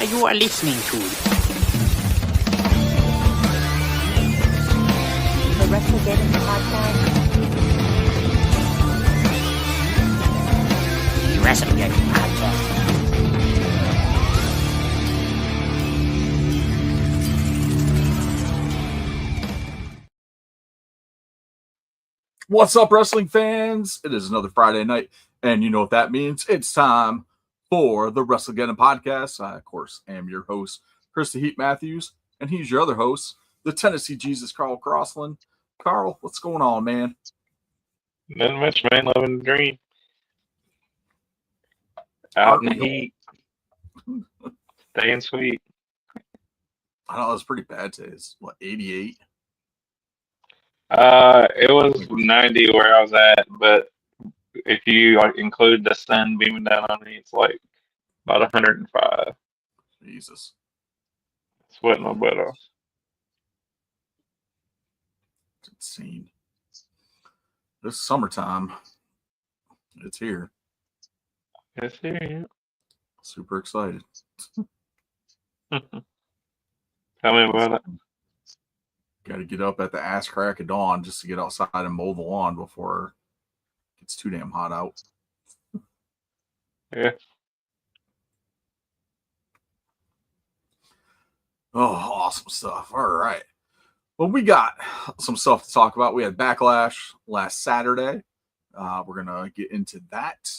you are listening to The WrestleGeddon Podcast. the WrestleGeddon Podcast. What's up, wrestling fans? It is another Friday night, and you know what that means. It's time for the WrestleGeddon Podcast. I, of course, am your host, Chris the Heat Matthews, and he's your other host, the Tennessee Jesus, Carl Crossland. Carl, what's going on, man? Nothing much, man. Living the dream. Out in the heat. Staying sweet. I know it was pretty bad today. It's, 88? It was 90 where I was at, but if you include the sun beaming down on me, it's like about 105. Jesus. Sweating my butt off. It's insane. This summertime, it's here. Yes, yeah. Super excited. Tell me about it. Got to get up at the ass crack of dawn just to get outside and mow the lawn before it gets too damn hot out. Yeah. Oh, awesome stuff. All right. Well, we got some stuff to talk about. We had Backlash last Saturday. We're going to get into that.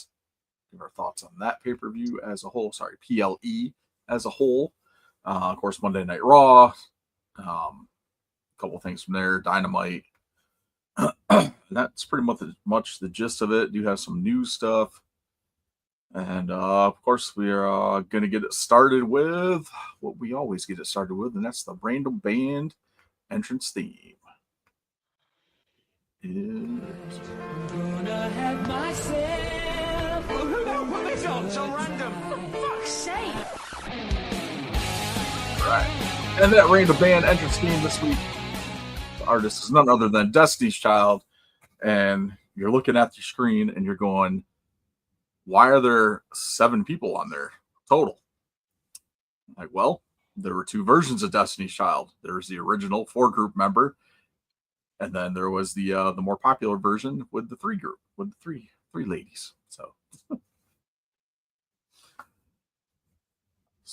Give our thoughts on that pay-per-view as a whole. Sorry, PLE as a whole. Of course, Monday Night Raw. Couple things from there. Dynamite. That's pretty much the gist of it. Do have some new stuff. And, of course, we are going to get it started with what we always get it started with, and that's the random band entrance theme. Is... Gonna have myself. Well, who the hell put this on? So random. For fuck's sake. All right. And that random band entrance theme this week, the artist is none other than Destiny's Child. And you're looking at your screen and you're going, why are there 7 people on there total? Like, well, there were 2 versions of Destiny's Child. There was the original 4-group member, and then there was the more popular version with the 3-group, with the three ladies. So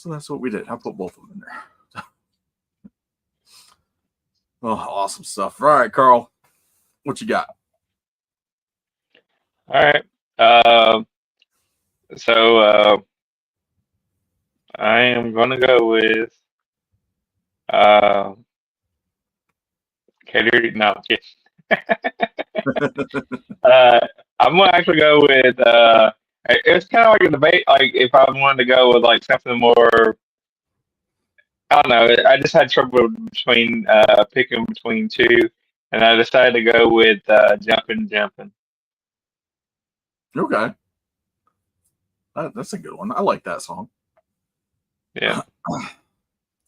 that's what we did. I put both of them in there. Oh, awesome stuff. All right, Carl, what you got? All right. So I am going to go with Katie. No, I'm kidding. I'm going to actually go with it's kind of like a debate. Like if I wanted to go with like something more, I don't know. I just had trouble between picking between 2, and I decided to go with Jumpin'. Okay. That's a good one. I like that song. Yeah.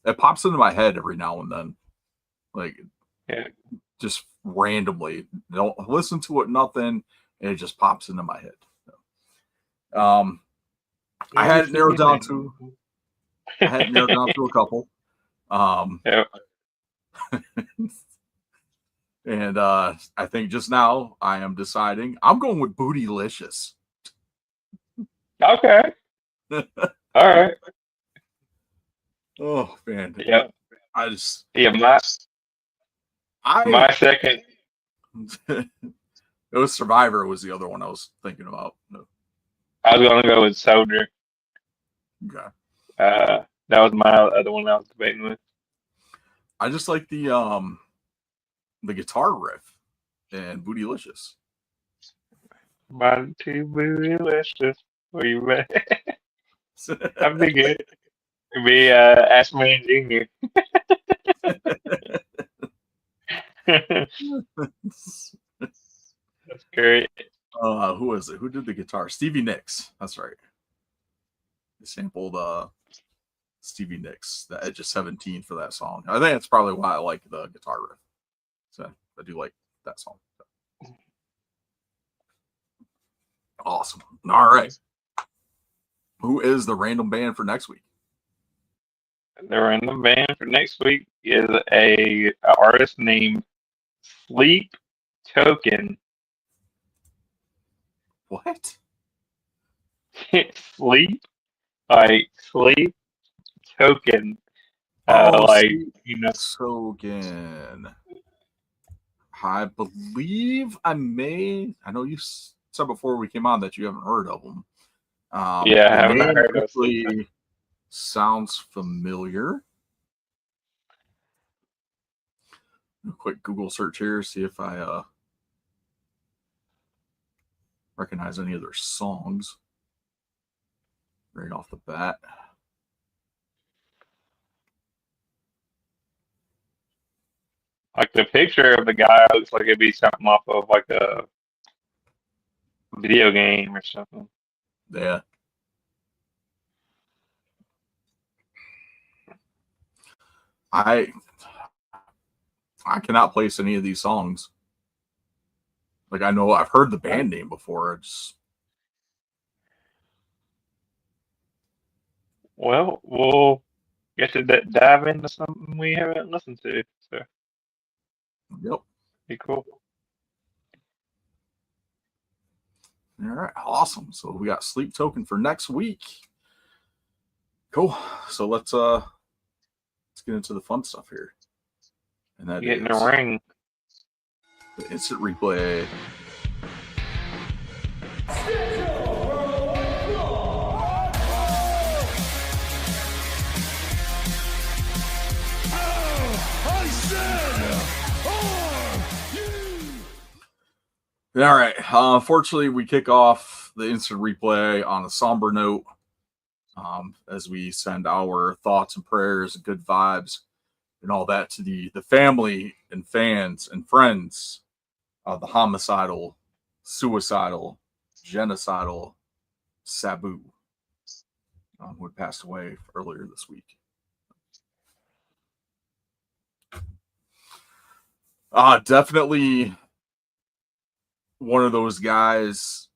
It pops into my head every now and then. Like, Yeah. just randomly. Don't listen to it, nothing, and it just pops into my head. I had it narrowed down to a couple. Yeah. And I think just now I am deciding I'm going with Bootylicious. Okay. All right. Oh man. Yeah. I My second. it was Survivor was the other one I was thinking about. No. I was gonna go with Soldier. Okay. That was my other one I was debating with. I just like the guitar riff and Bootylicious. One, two, bootylicious. Where you at? That'd be good. It'd be Ashman Jr. That's great. Who was it? Who did the guitar? Stevie Nicks. That's right. They sampled Stevie Nicks, the Edge of 17 for that song. I think that's probably why I like the guitar riff. So I do like that song. Awesome. All right. Who is the random band for next week? they're in the band for next week is a artist named Sleep Token. What? Sleep, like sleep token. Oh, Like Sleep Token. I believe I know you said before we came on that you haven't heard of them. Yeah, I The have not name heard of Sleep Token. actually sounds familiar. A quick Google search here, see if I recognize any of their songs right off the bat. Like the picture of the guy looks like it'd be something off of like a video game or something. Yeah. I cannot place any of these songs. Like I know I've heard the band name before. It's Well, we'll get to dive into something we haven't listened to. So yep. be cool. All right, awesome. So we got Sleep Token for next week. Cool. So let's get into the fun stuff here. And that Get in is the ring. the instant replay. All right. Unfortunately, we kick off the instant replay on a somber note as we send our thoughts and prayers and good vibes and all that to the family and fans and friends of the homicidal, suicidal, genocidal Sabu, who had passed away earlier this week. Definitely one of those guys,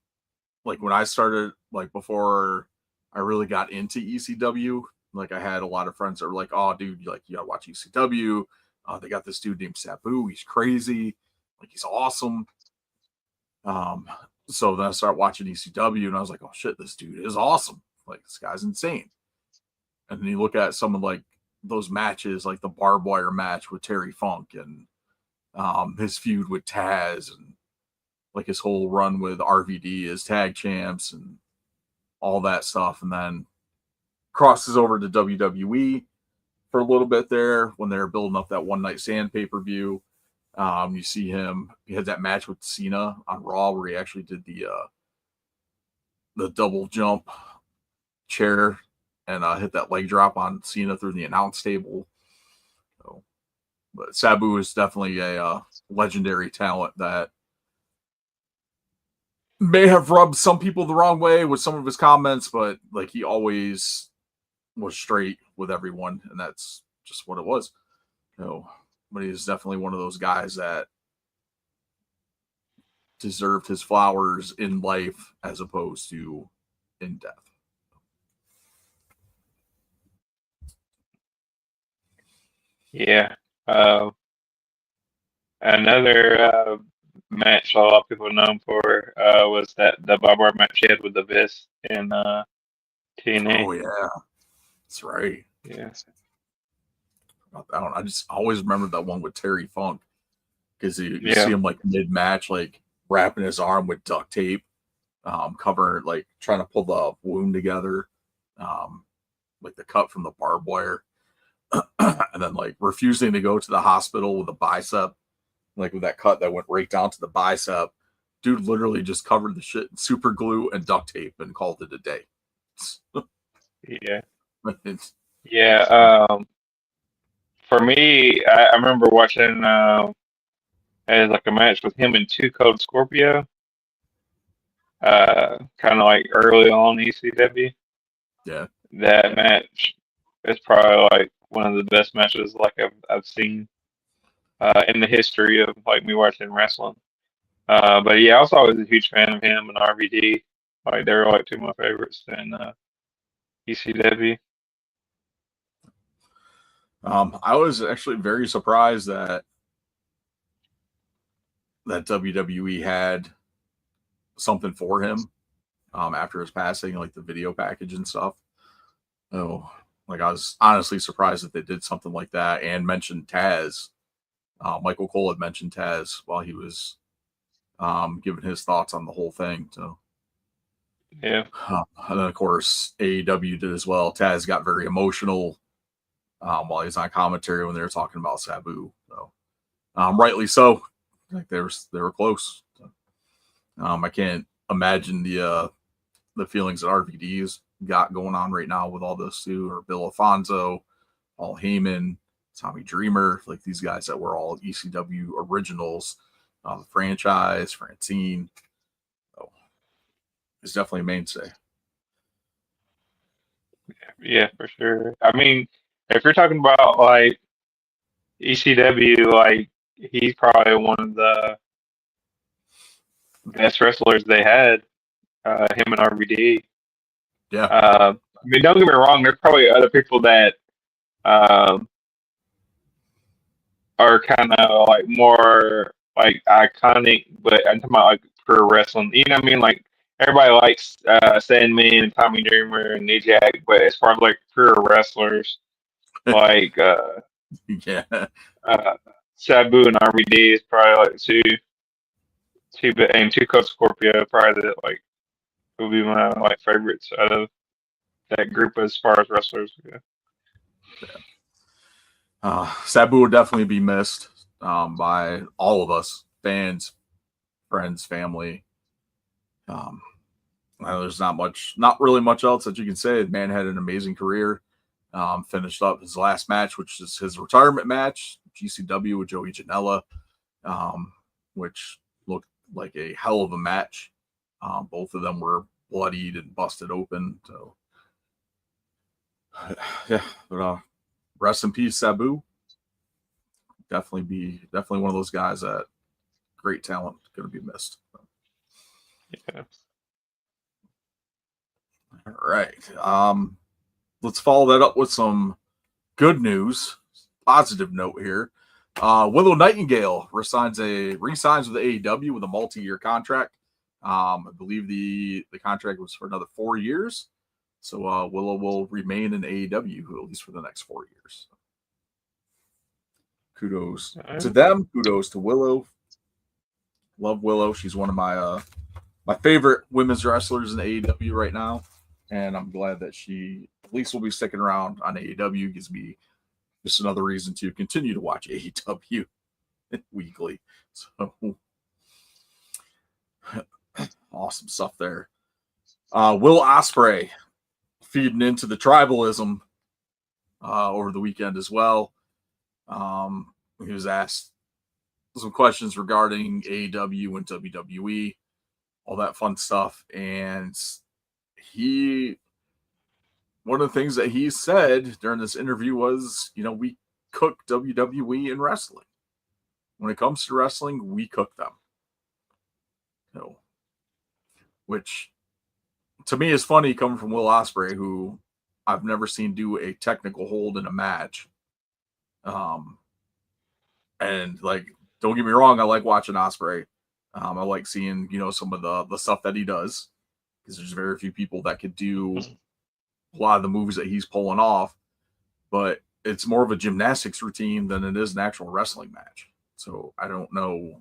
like when I started, like before I really got into ECW, like I had a lot of friends that were like, oh, dude, like you gotta watch ECW. They got this dude named Sabu. He's crazy. Like he's awesome. So then I started watching ECW and I was like, oh shit, this dude is awesome. Like this guy's insane. And then you look at some of like those matches, like the barbed wire match with Terry Funk and his feud with Taz and like his whole run with RVD as tag champs and all that stuff. And then crosses over to WWE for a little bit there when they were building up that One Night Stand pay-per-view. You see him, he had that match with Cena on Raw where he actually did the double jump chair and hit that leg drop on Cena through the announce table. So, but Sabu is definitely a legendary talent that may have rubbed some people the wrong way with some of his comments, but like he always was straight with everyone, and that's just what it was. But he's definitely one of those guys that deserved his flowers in life as opposed to in death. Yeah. Another match a lot of people know him for was the barbed wire match he had with the Abyss in TNA. Oh yeah, that's right. Yeah. I just always remember that one with Terry Funk because you Yeah. see him like mid match, like wrapping his arm with duct tape, covering like trying to pull the wound together, like the cut from the barbed wire, and then like refusing to go to the hospital with a bicep, like with that cut that went right down to the bicep. Dude literally just covered the shit in super glue and duct tape and called it a day. Yeah. It's, Yeah. For me, I remember watching as like a match with him and Two Cold Scorpio, kind of like early on ECW. yeah, That match is probably like one of the best matches like I've seen in the history of like me watching wrestling. But yeah, I was always a huge fan of him and RVD. Like they're like two of my favorites in ECW. I was actually very surprised that WWE had something for him after his passing, like the video package and stuff. Oh, like I was honestly surprised that they did something like that and mentioned Taz. Michael Cole had mentioned Taz while he was giving his thoughts on the whole thing. So, Yeah. and then of course AEW did as well. Taz got very emotional while he was on commentary when they were talking about Sabu. So, rightly so. Like they were close. So, I can't imagine the feelings that RVD's got going on right now with all this too, or Bill Alfonso, Paul Heyman, Tommy Dreamer, like these guys that were all ECW originals, the franchise, Francine. So it's definitely a mainstay. Yeah, for sure. I mean, if you're talking about like ECW, like he's probably one of the best wrestlers they had. Him and RVD. Yeah. I mean, don't get me wrong. There's probably other people that um, are kind of like more like iconic, but I'm talking about like pro wrestling. You know what I mean? Like everybody likes Sandman and Tommy Dreamer and New Jack, but as far as like pure wrestlers, like Yeah. uh, Sabu and RVD is probably like two Coach Scorpio probably that like would be my like favorites out of that group as far as wrestlers. Yeah. Sabu will definitely be missed by all of us, fans, friends, family. There's not really much else that you can say. The man had an amazing career. Finished up his last match, which is his retirement match, GCW with Joey Janela, which looked like a hell of a match. Both of them were bloodied and busted open. So, yeah, but rest in peace, Sabu. Definitely one of those guys that great talent going to be missed. Yeah. All right. Let's follow that up with some good news. Positive note here. Willow Nightingale resigns with AEW with a multi-year contract. I believe the contract was for another 4 years. So Willow will remain in AEW at least for the next 4 years. Kudos to them. Kudos to Willow. Love Willow. She's one of my favorite women's wrestlers in AEW right now. And I'm glad that she at least will be sticking around on AEW. Gives me just another reason to continue to watch AEW weekly. So awesome stuff there. Will Ospreay feeding into the tribalism over the weekend as well. He was asked some questions regarding AEW and WWE, all that fun stuff. And one of the things that he said during this interview was, we cook WWE in wrestling. When it comes to wrestling, we cook them. Which to me is funny coming from Will Ospreay, who I've never seen do a technical hold in a match. And like, don't get me wrong, I like watching Ospreay. I like seeing, some of the stuff that he does, because there's very few people that could do a lot of the moves that he's pulling off, but it's more of a gymnastics routine than it is an actual wrestling match. So I don't know,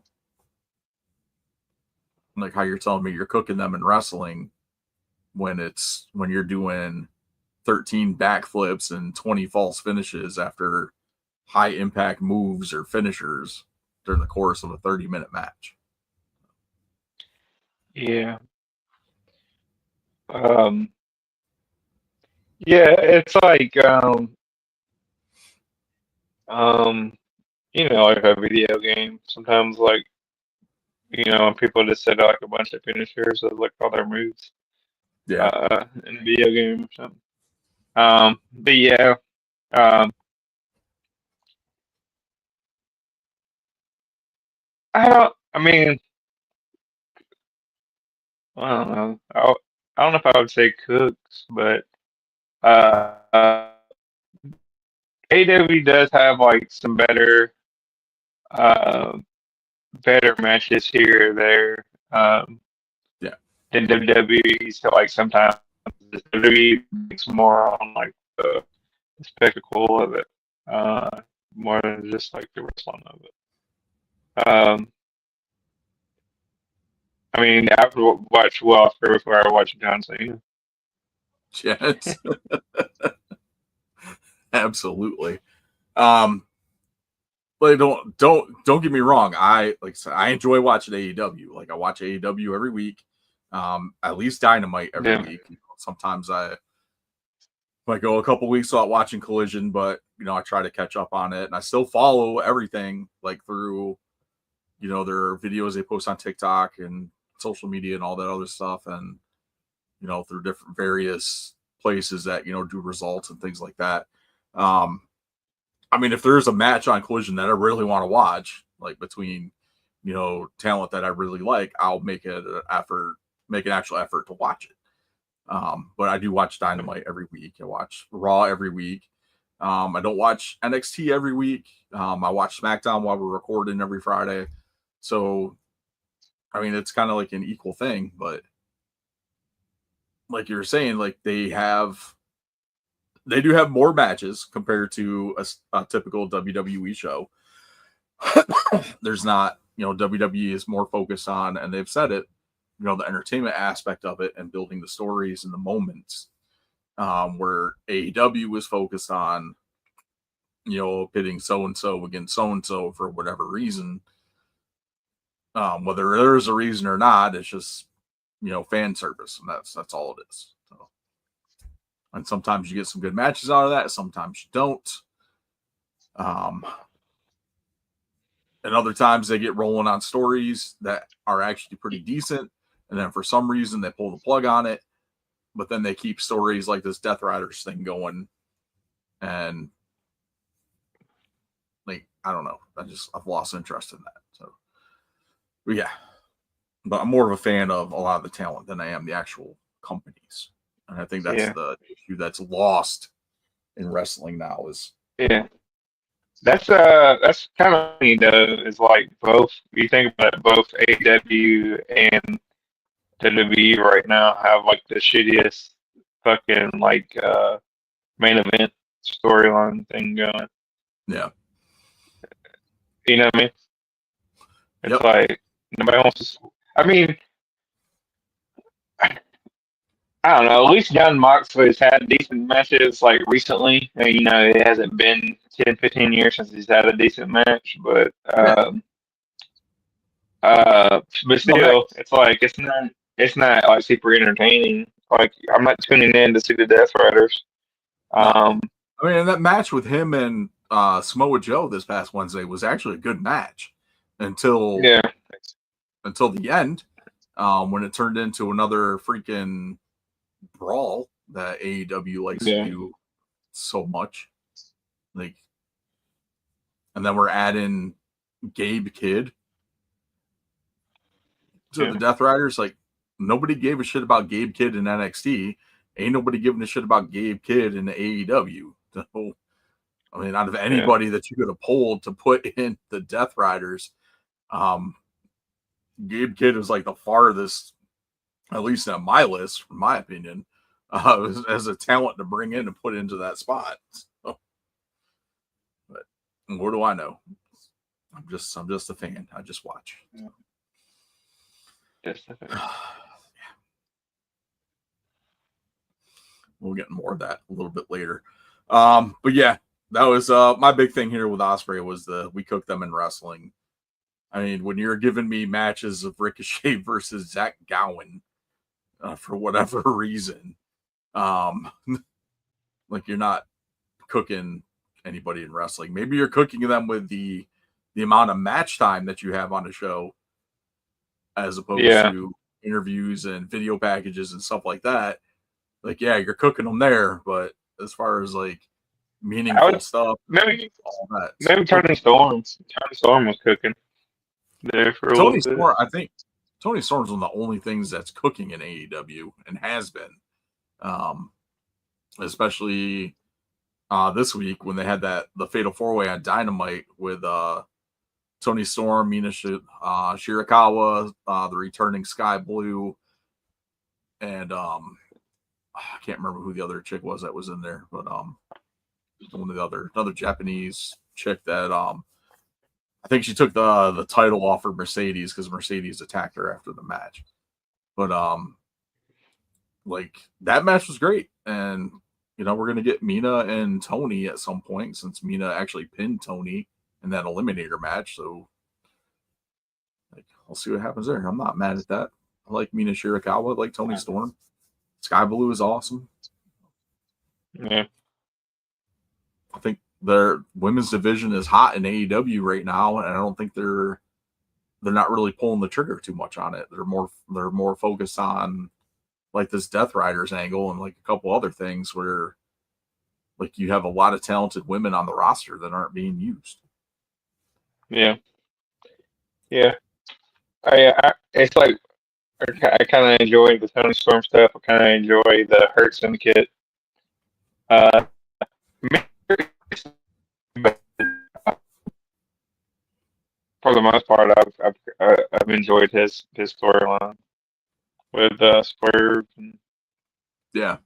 like, how you're telling me you're cooking them in wrestling when you're doing 13 backflips and 20 false finishes after high impact moves or finishers during the course of a 30-minute match. Yeah. Yeah, it's like like a video game. Sometimes like, when people just set like a bunch of finishers of like all their moves Yeah. in a video game or something. But yeah, um I mean, I don't know. I don't know if I would say cooks, but uh AEW does have like some uh, better matches here or there. Yeah. Than WWE. So like sometimes WWE makes more on like the spectacle of it, more than just like the wrestling of it. I mean, I would watch Will Ospreay before I watch John Cena. Yes. Absolutely. But don't get me wrong. I like I said, I enjoy watching AEW. Like I watch AEW every week. At least Dynamite every week. Sometimes I might go a couple weeks without watching Collision, but I try to catch up on it, and I still follow everything like through their videos they post on TikTok and social media and all that other stuff, and through different various places that do results and things like that. I mean, if there's a match on Collision that I really want to watch, like between talent that I really like, I'll make an actual effort to watch it. But I do watch Dynamite every week. I watch Raw every week. I don't watch NXT every week. I watch SmackDown while we're recording every Friday. So, I mean, it's kind of like an equal thing. But like you were saying, like they do have more matches compared to a typical WWE show. There's not, WWE is more focused on, and they've said it, the entertainment aspect of it and building the stories and the moments, where AEW is focused on, pitting so-and-so against so-and-so for whatever reason. Whether there's a reason or not, it's just, fan service, and that's all it is. So, and sometimes you get some good matches out of that, sometimes you don't. And other times they get rolling on stories that are actually pretty decent, and then for some reason they pull the plug on it, but then they keep stories like this Death Riders thing going, and like I don't know, I've lost interest in that. So, but yeah, but I'm more of a fan of a lot of the talent than I am the actual companies, and I think that's the issue that's lost in wrestling now is That's kind of funny though. Is like both. You think about it, both AEW and WWE right now have like the shittiest fucking like main event storyline thing going. yeah. You know what I mean? It's Yep. like nobody wants to. I mean, I don't know. At least John Moxley's had decent matches like recently. It hasn't been 10, 15 years since he's had a decent match, but still, it's like it's not like super entertaining. Like I'm not tuning in to see the Death Riders. I mean, and that match with him and Samoa Joe this past Wednesday was actually a good match until the end, when it turned into another freaking brawl that AEW likes to do so much. Like, and then we're adding Gabe Kidd to the Death Riders. Like, nobody gave a shit about Gabe Kidd in NXT. Ain't nobody giving a shit about Gabe Kidd in the AEW. So, I mean, out of anybody that you could have pulled to put in the Death Riders, Gabe Kidd was like the farthest, at least on my list, from my opinion, as a talent to bring in and put into that spot. So, but what do I know? I'm just a fan. I just watch. So. Just a fan. We'll get more of that a little bit later. But yeah, that was my big thing here with Ospreay was we cooked them in wrestling. I mean, when you're giving me matches of Ricochet versus Zach Gowen for whatever reason, like you're not cooking anybody in wrestling. Maybe you're cooking them with the amount of match time that you have on the show, as opposed to interviews and video packages and stuff like that. Like, yeah, you're cooking them there, but as far as like meaningful stuff, all that. Maybe Tony Storm was cooking there for a little bit. I think Tony Storm's one of the only things that's cooking in AEW and has been, especially this week when they had the Fatal 4-Way on Dynamite with Tony Storm, Mina Shirakawa, the returning Sky Blue, and I can't remember who the other chick was that was in there, but one of the another Japanese chick that I think she took the title off of Mercedes because Mercedes attacked her after the match. But like that match was great, and we're gonna get Mina and Tony at some point since Mina actually pinned Tony in that eliminator match. So like, I'll see what happens there. I'm not mad at that. I like Mina Shirakawa, I like Tony Storm. Sky Blue is awesome. Yeah. I think their women's division is hot in AEW right now, and I don't think they're not really pulling the trigger too much on it. They're more focused on like this Death Riders angle and like a couple other things where like you have a lot of talented women on the roster that aren't being used. Yeah. It's like I kind of enjoy the Tony Storm stuff. I kind of enjoy the Hurt Syndicate. For the most part, I've enjoyed his storyline with Swerve. And, Yeah.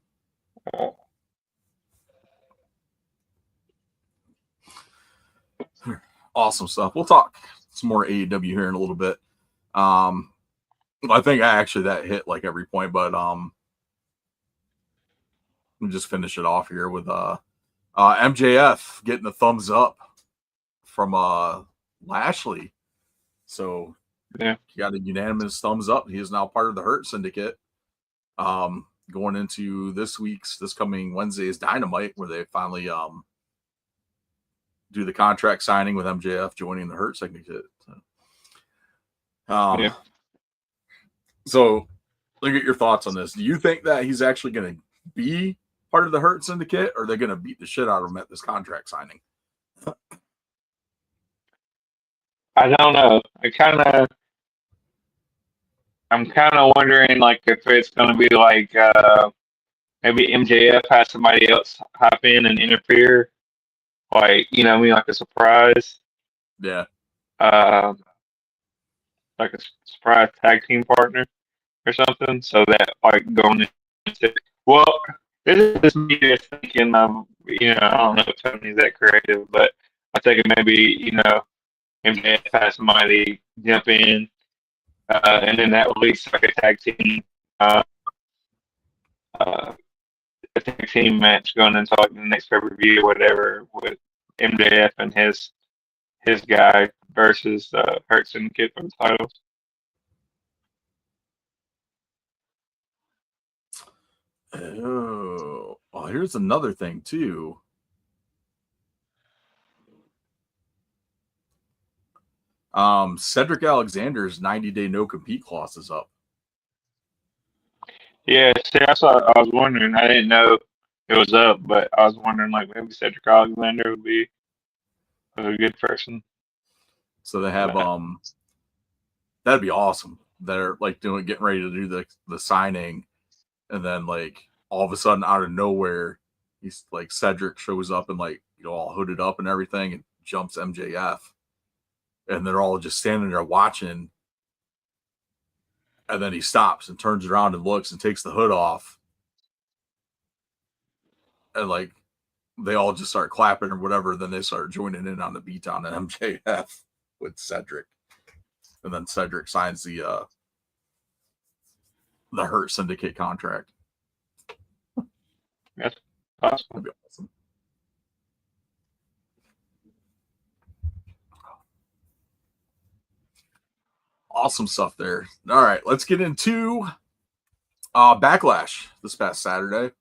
Awesome stuff. We'll talk some more AEW here in a little bit. I think that hit like every point, but we'll just finish it off here with MJF getting the thumbs up from Lashley. So yeah, he got a unanimous thumbs up. He is now part of the Hurt Syndicate. Going into this coming Wednesday's Dynamite, where they finally do the contract signing with MJF joining the Hurt Syndicate. So look at your thoughts on this. Do you think that he's actually going to be part of the Hurt Syndicate, or are they going to beat the shit out of him at this contract signing? I don't know. I'm kind of wondering, like, if it's going to be like maybe MJF has somebody else hop in and interfere, like like a surprise. Yeah. Like a surprise tag team partner or something, so that like going into this is me just thinking of I don't know if Tony's that creative, but I think maybe MJF has somebody jump in, and then that will lead to like a tag team match going into like the next pay-per-view or whatever with MJF and his guy versus Hurt Syndicate for the titles. Oh, well, here's another thing too. Cedric Alexander's 90-day no-compete clause is up. Yeah, see, I was wondering. I didn't know it was up, but I was wondering, like, maybe Cedric Alexander would be a good person. So they have that'd be awesome. They're like getting ready to do the signing, and then like all of a sudden out of nowhere, he's like Cedric shows up and like all hooded up and everything and jumps MJF, and they're all just standing there watching. And then he stops and turns around and looks and takes the hood off. And like they all just start clapping or whatever. Then they start joining in on the beatdown at MJF with Cedric. And then Cedric signs the Hurt Syndicate contract. That's awesome. That'd be awesome. Awesome stuff there. All right, let's get into Backlash this past Saturday.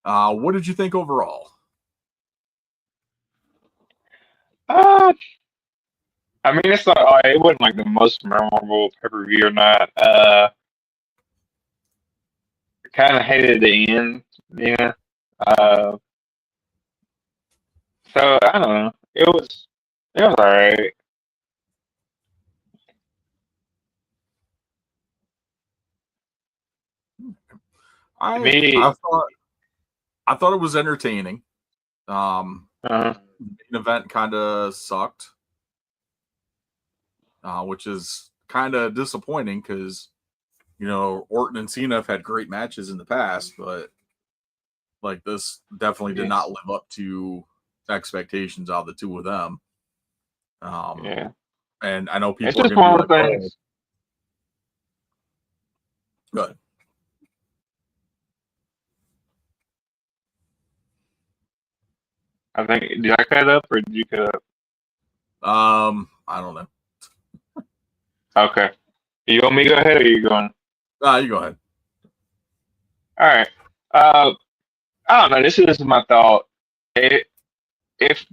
What did you think overall? I mean, it's not. It wasn't like the most memorable pay-per-view or not. Kind of hated the end. Yeah. So I don't know. It was alright. I thought it was entertaining. The main event kind of sucked, which is kind of disappointing because, Orton and Cena have had great matches in the past, but like this definitely did not live up to expectations out of the two of them. And I know people it's are just going one to of be the like, things. oh, good. I think, did I cut up or did you cut up? I don't know. Okay. You want me to go ahead or are you going? You go ahead. All right. I don't know. This is my thought. If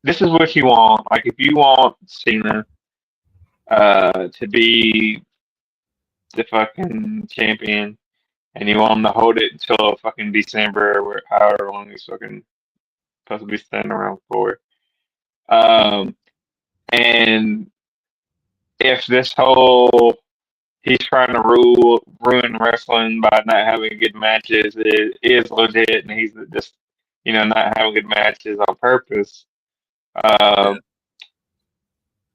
this is what you want, like if you want Cena to be the fucking champion and you want him to hold it until fucking December or however long he's fucking supposed to be standing around for. And if this whole he's trying to ruin wrestling by not having good matches is legit, and he's just not having good matches on purpose. Yeah.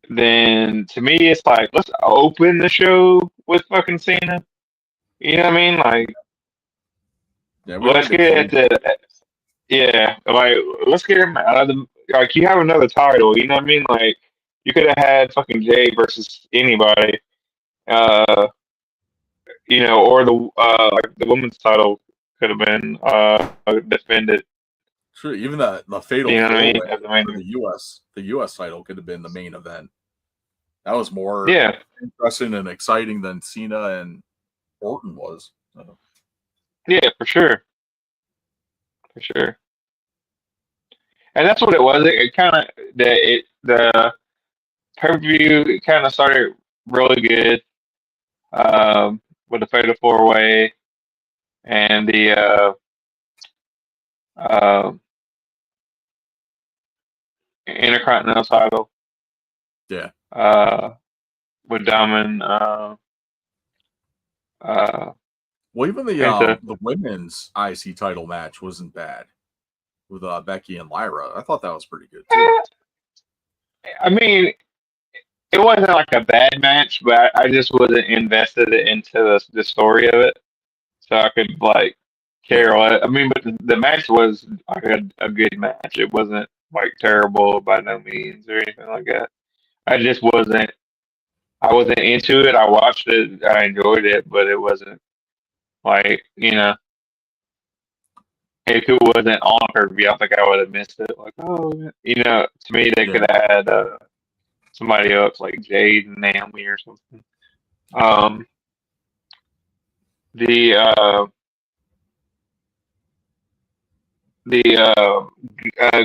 Then to me it's like let's open the show with fucking Cena. You know what I mean? Like Yeah, we don't let's need to get close. like let's get him out of the like you have another title. You know what I mean? Like you could have had fucking Jay versus anybody. Uh, or the women's title could have been defended. Sure, even the fatal You know what I four mean? way As the main for event. the US title could have been the main event. That was more Yeah, interesting and exciting than Cena and Orton was. So, yeah, for sure, for sure. And that's what it was. It kind of the pay-per-view kind of started really good with the fatal four way and the uh, Intercontinental title yeah. uh, with Diamond uh, Well, even Penta. the women's IC title match wasn't bad with Becky and Lyra. I thought that was pretty good too. I mean, it wasn't like a bad match, but I just wasn't invested into the story of it, so I could like Yeah. care less. I mean, but the match was like a good match. It wasn't like terrible by no means or anything like that. I just wasn't. I wasn't into it. I watched it. I enjoyed it, but it wasn't like if it wasn't on her view, I think I would have missed it. Like, oh, to me, they Yeah. could have had somebody else like Jade and Naomi or something. Um, the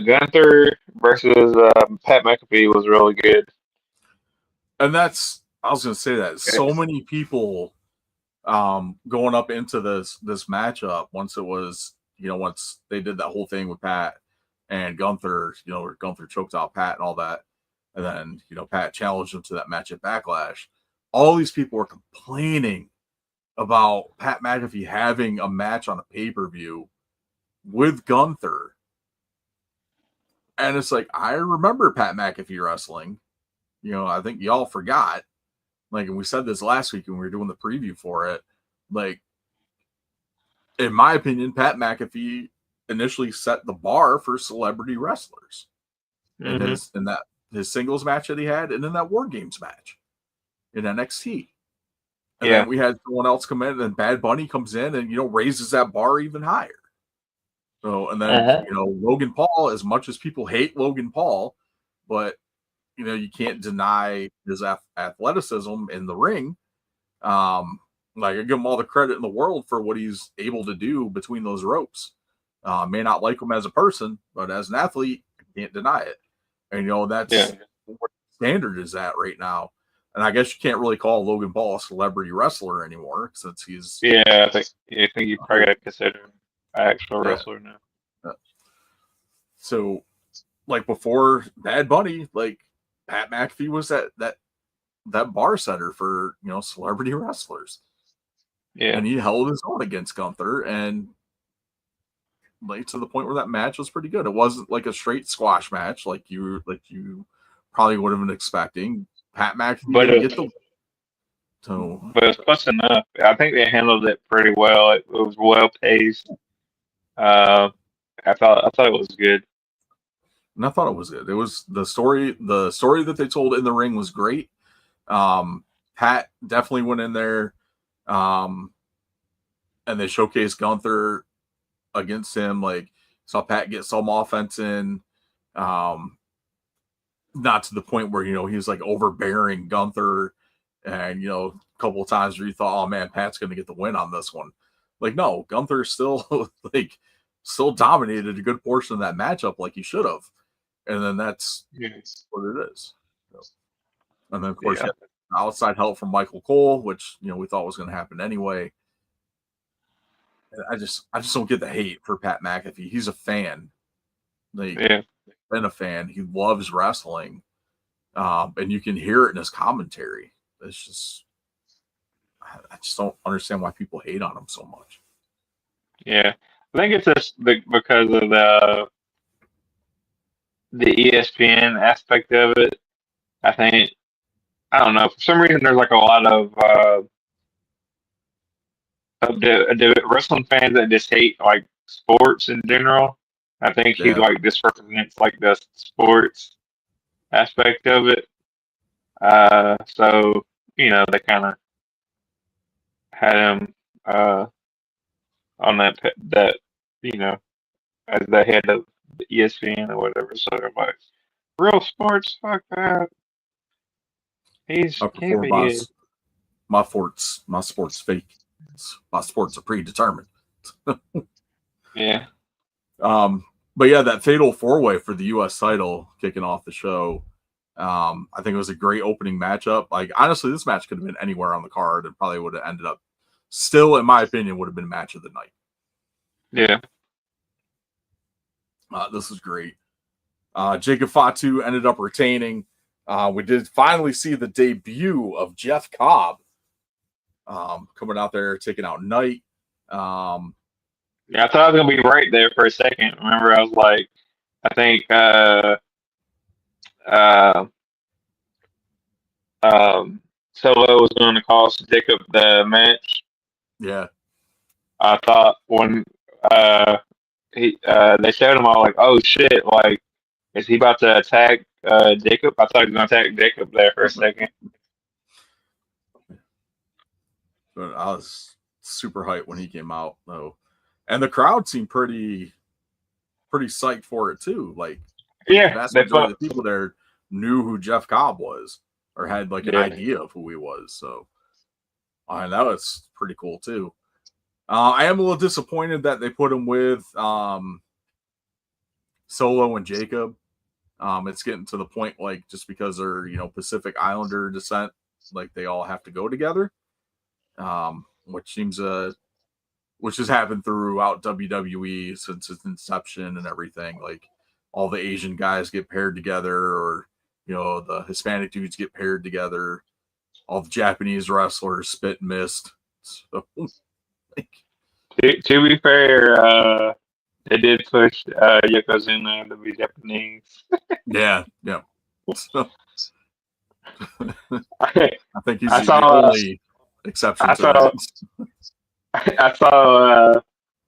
Gunther versus Pat McAfee was really good. And I was gonna say that so many people going up into this matchup once once they did that whole thing with Pat and Gunther, where Gunther choked out Pat and all that, and then Pat challenged him to that match at Backlash. All these people were complaining about Pat McAfee having a match on a pay-per-view with Gunther. And it's like, I remember Pat McAfee wrestling. I think y'all forgot. Like, and we said this last week when we were doing the preview for it. Like, in my opinion, Pat McAfee initially set the bar for celebrity wrestlers in his singles match that he had, and in that War Games match in NXT. And then we had someone else come in, and then Bad Bunny comes in and raises that bar even higher. So, and then Logan Paul, as much as people hate Logan Paul, but you can't deny his athleticism in the ring. Like, I give him all the credit in the world for what he's able to do between those ropes. May not like him as a person, but as an athlete, I can't deny it. And that's what the standard is at right now. And I guess you can't really call Logan Paul a celebrity wrestler anymore since he's I think you probably got to consider him an actual wrestler now. So, like before Bad Bunny, like Pat McAfee was that bar setter for celebrity wrestlers. Yeah, And he held his own against Gunther, and like to the point where that match was pretty good. It wasn't like a straight squash match like you probably would have been expecting. Pat McAfee but didn't it, get the so but it's close enough. I think they handled it pretty well. It was well paced. Uh, I thought it was good. and I thought it was good. It was the story that they told in the ring was great. Pat definitely went in there, um, and they showcased Gunther against him. Like saw Pat get some offense in, um, not to the point where he was like overbearing Gunther, and a couple of times where you thought, oh man, Pat's going to get the win on this one. Like no, Gunther still still dominated a good portion of that matchup like he should have, and then that's Yes. what it is. So, and then of course Yeah. you had outside help from Michael Cole, which we thought was going to happen anyway. And I just don't get the hate for Pat McAfee. He's a fan. Like Yeah. been a fan. He loves wrestling, and you can hear it in his commentary. It's just I just don't understand why people hate on him so much. Yeah. I think it's just because of the ESPN aspect of it. I think I don't know. For some reason, there's like a lot of the wrestling fans that just hate like sports in general. I think he Yeah, like just represents like the sports aspect of it. So they kind of had him uh on that as the head of the ESPN or whatever. So they're like, real sports, fuck that. He's I can't prefer be it. my sports fake. My sports are predetermined. Yeah, But yeah, that fatal 4-way for the U.S. title kicking off the show. I think it was a great opening matchup. Like honestly, this match could have been anywhere on the card and probably would have ended up still, in my opinion, would have been match of the night. yeah, This was great. Jacob Fatu ended up retaining. We did finally see the debut of Jeff Cobb coming out there, taking out Knight. yeah. I thought I was gonna be right there for a second. Remember, I was like, I think uh, Solo was going to cost Jacob the match. Yeah. I thought when they showed him, all like, oh shit, like, is he about to attack Jacob? I thought he was going to attack Jacob there for a second. But I was super hyped when he came out, though. And the crowd seemed pretty psyched for it, too. Like, the Yeah, vast they majority thought, of the people there knew who Jeff Cobb was or had, like, an yeah, idea of who he was. So, and that was pretty cool, too. I am a little disappointed that they put him with Solo and Jacob. It's getting to the point, like, just because they're, Pacific Islander descent, like, they all have to go together. Which seems which has happened throughout WWE since its inception and everything. Like all the Asian guys get paired together, or the Hispanic dudes get paired together. All the Japanese wrestlers spit and mist. So, like, to be fair, they did push Yokozuna to be Japanese. yeah. So, I, I think he's I the saw, only exception I to saw, that. I saw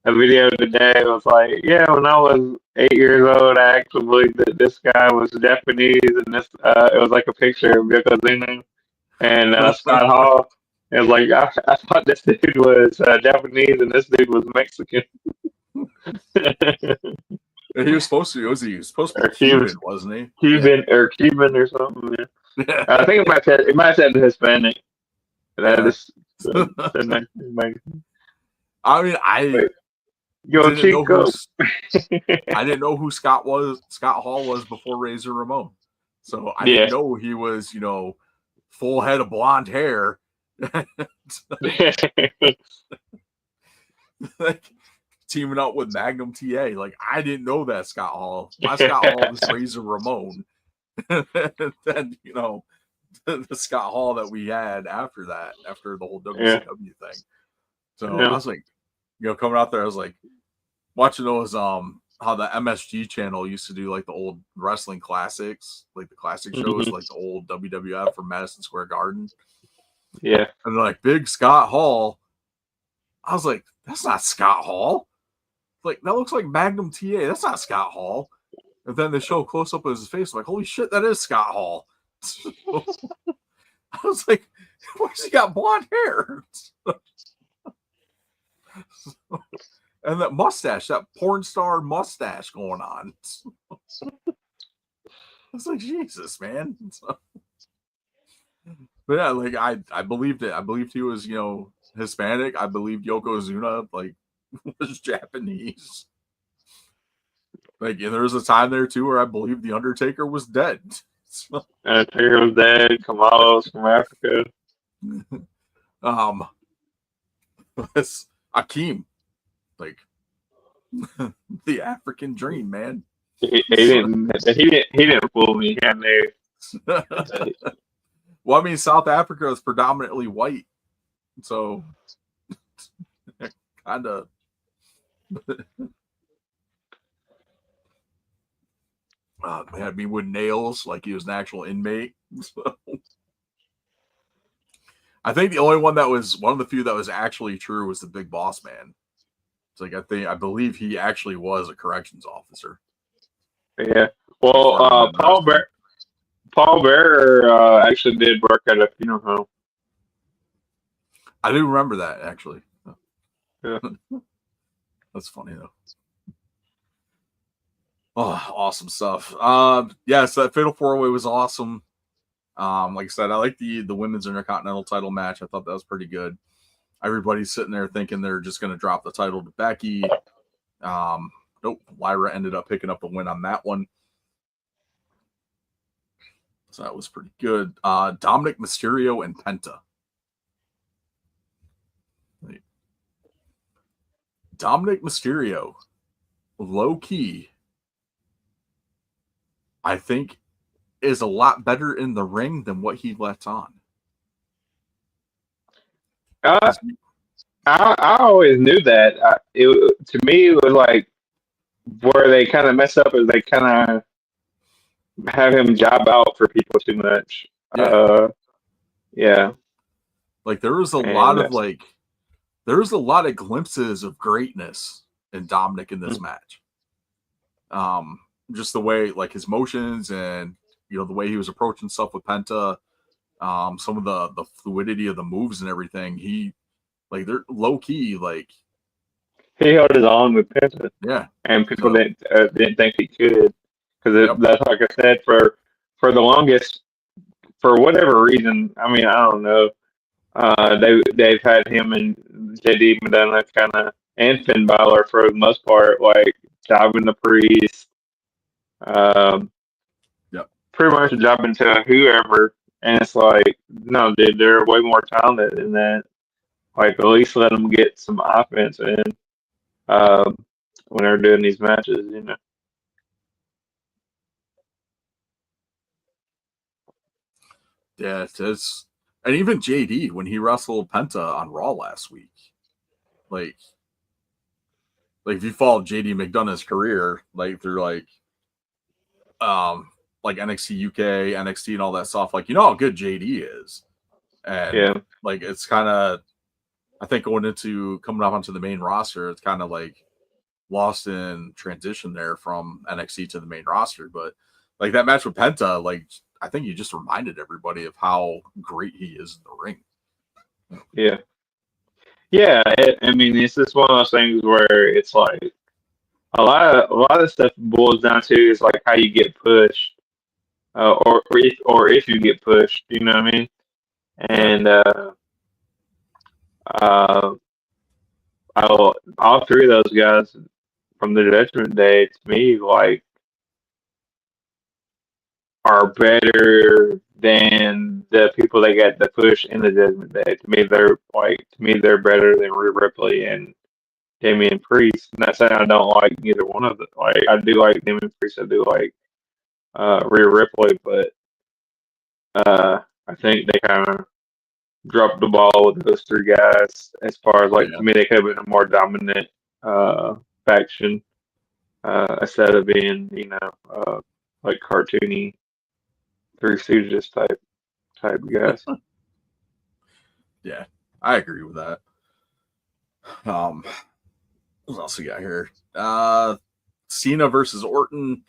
a video today. It was like, yeah, when I was 8 years old, I actually believed that this guy was Japanese, and this it was like a picture of Yokozuna and Scott Hall. It was like I thought this dude was Japanese and this dude was Mexican. He was supposed to. He was supposed to Or be Cuban, wasn't he? Cuban or something. Yeah. Yeah. I think it might have said Hispanic. That Yeah. is Mexican. I mean, I Yo, didn't know Chico. I didn't know who Scott Hall was before Razor Ramon. So I Yeah. didn't know he was, full head of blonde hair. Like teaming up with Magnum TA. Like I didn't know that Scott Hall. My Scott Hall was Razor Ramon. And then, the Scott Hall that we had after that, after the whole WCW thing. So Yeah. I was like, coming out there, I was like, watching those how the MSG channel used to do like the old wrestling classics, like the classic shows, like the old WWF from Madison Square Garden. Yeah. And they're like, Big Scott Hall. I was like, that's not Scott Hall. Like, that looks like Magnum TA. That's not Scott Hall. And then they show a close up of his face. I'm like, holy shit, that is Scott Hall. I was like, why's he got blonde hair? And that mustache, that porn star mustache going on. I was like, Jesus, man. But yeah, like I believed it. I believed he was, Hispanic. I believed Yokozuna like was Japanese. Like, and there was a time there too where I believed the Undertaker was dead. Undertaker was dead. Kamalos from Africa. That's Akeem, like the African dream, man. He didn't fool me. I knew. Well, I mean, South Africa is predominantly white, so kind of. Had me with nails like he was an actual inmate. So. I think the only one that was one of the few that was actually true was the Big Boss Man. It's like I believe he actually was a corrections officer. Yeah. Well, Paul Bearer actually did work at a funeral home. I do remember that actually. Yeah. That's funny though. Oh, awesome stuff. Yeah, so that Fatal 4-Way was awesome. Like I said, I like the women's Intercontinental title match. I thought that was pretty good. Everybody's sitting there thinking they're just going to drop the title to Becky. Nope, Lyra ended up picking up the win on that one. So that was pretty good. Dominic Mysterio and Penta. Dominic Mysterio, low key, I think is a lot better in the ring than what he lets on. I always knew that. To me, it was like where they kind of mess up is they kind of have him job out for people too much. Yeah. Yeah. Like there was a lot of glimpses of greatness in Dominic in this match. Just the way like his motions and the way he was approaching stuff with Penta, some of the fluidity of the moves and everything. He like they're low key like he held his own with Penta. Yeah, and people didn't think he could because that's like I said for the longest for whatever reason. I mean I don't know. They've had him and JD Madonna kind of and Finn Balor for the most part like jobbing the Priest. Pretty much jobbing to whoever, and it's like, no, dude, they're way more talented than that. Like, at least let them get some offense in when they're doing these matches, Yeah, it's and even JD when he wrestled Penta on Raw last week, like if you followed JD McDonough's career, like through like NXT UK, NXT, and all that stuff, like how good JD is, and like it's kind of, I think coming up onto the main roster, it's kind of like lost in transition there from NXT to the main roster, but like that match with Penta, like I think you just reminded everybody of how great he is in the ring. Yeah. I mean, it's just one of those things where it's like a lot of stuff boils down to is like how you get pushed. Or if you get pushed, you know what I mean? And all three of those guys from the Judgment Day, to me, like, are better than the people that got the push in the Judgment Day. To me, they're better than Rhea Ripley and Damian Priest. I'm not saying I don't like either one of them. Like, I do like Damian Priest. I do like Rhea Ripley, but I think they kind of dropped the ball with those three guys as far as like to me they could have been a more dominant faction instead of being, like cartoony Three Stooges type guys. Yeah, I agree with that. What else we got here? Cena versus Orton.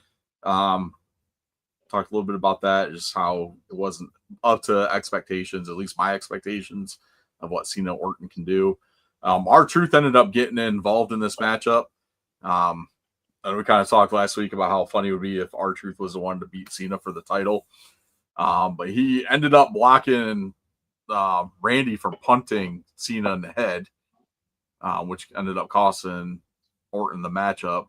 Talked a little bit about that, just how it wasn't up to expectations, at least my expectations of what Cena Orton can do. R-Truth ended up getting involved in this matchup. And we kind of talked last week about how funny it would be if R-Truth was the one to beat Cena for the title. But he ended up blocking Randy from punting Cena in the head, which ended up costing Orton the matchup.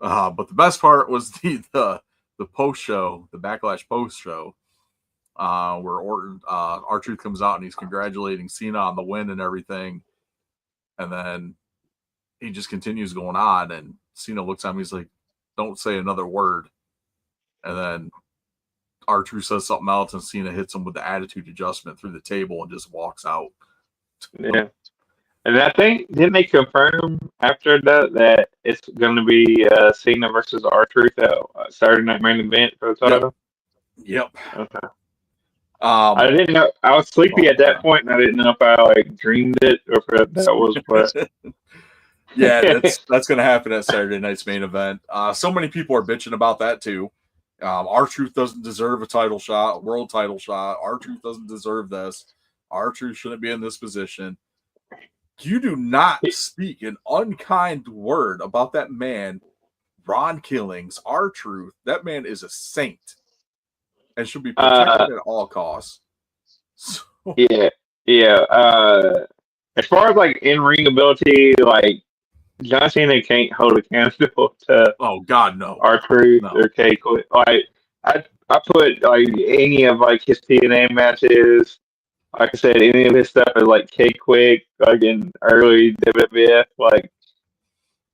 But the best part was the post show, the Backlash post show, where Orton, R-Truth comes out and he's congratulating Cena on the win and everything. And then he just continues going on, and Cena looks at him, he's like, "Don't say another word." And then R-Truth says something else, and Cena hits him with the attitude adjustment through the table and just walks out. Yeah. And I think, didn't they confirm after that it's going to be Cena versus R-Truth at Saturday Night Main Event for the title? Yep. Okay. I didn't know. I was sleepy at that point, and I didn't know if I like dreamed it or if that was what. Yeah, that's going to happen at Saturday night's main event. So many people are bitching about that too. R-Truth doesn't deserve a title shot, a world title shot. R-Truth doesn't deserve this. R-Truth shouldn't be in this position. You do not speak an unkind word about that man, Ron Killings, R-Truth. That man is a saint and should be protected at all costs. So, yeah. As far as like in-ring ability, like John Cena can't hold a candle to oh God, no. R-Truth or K-Quick. Like I put like any of like his TNA matches. Like I said, any of his stuff is like K-Quick, like in early WWF, like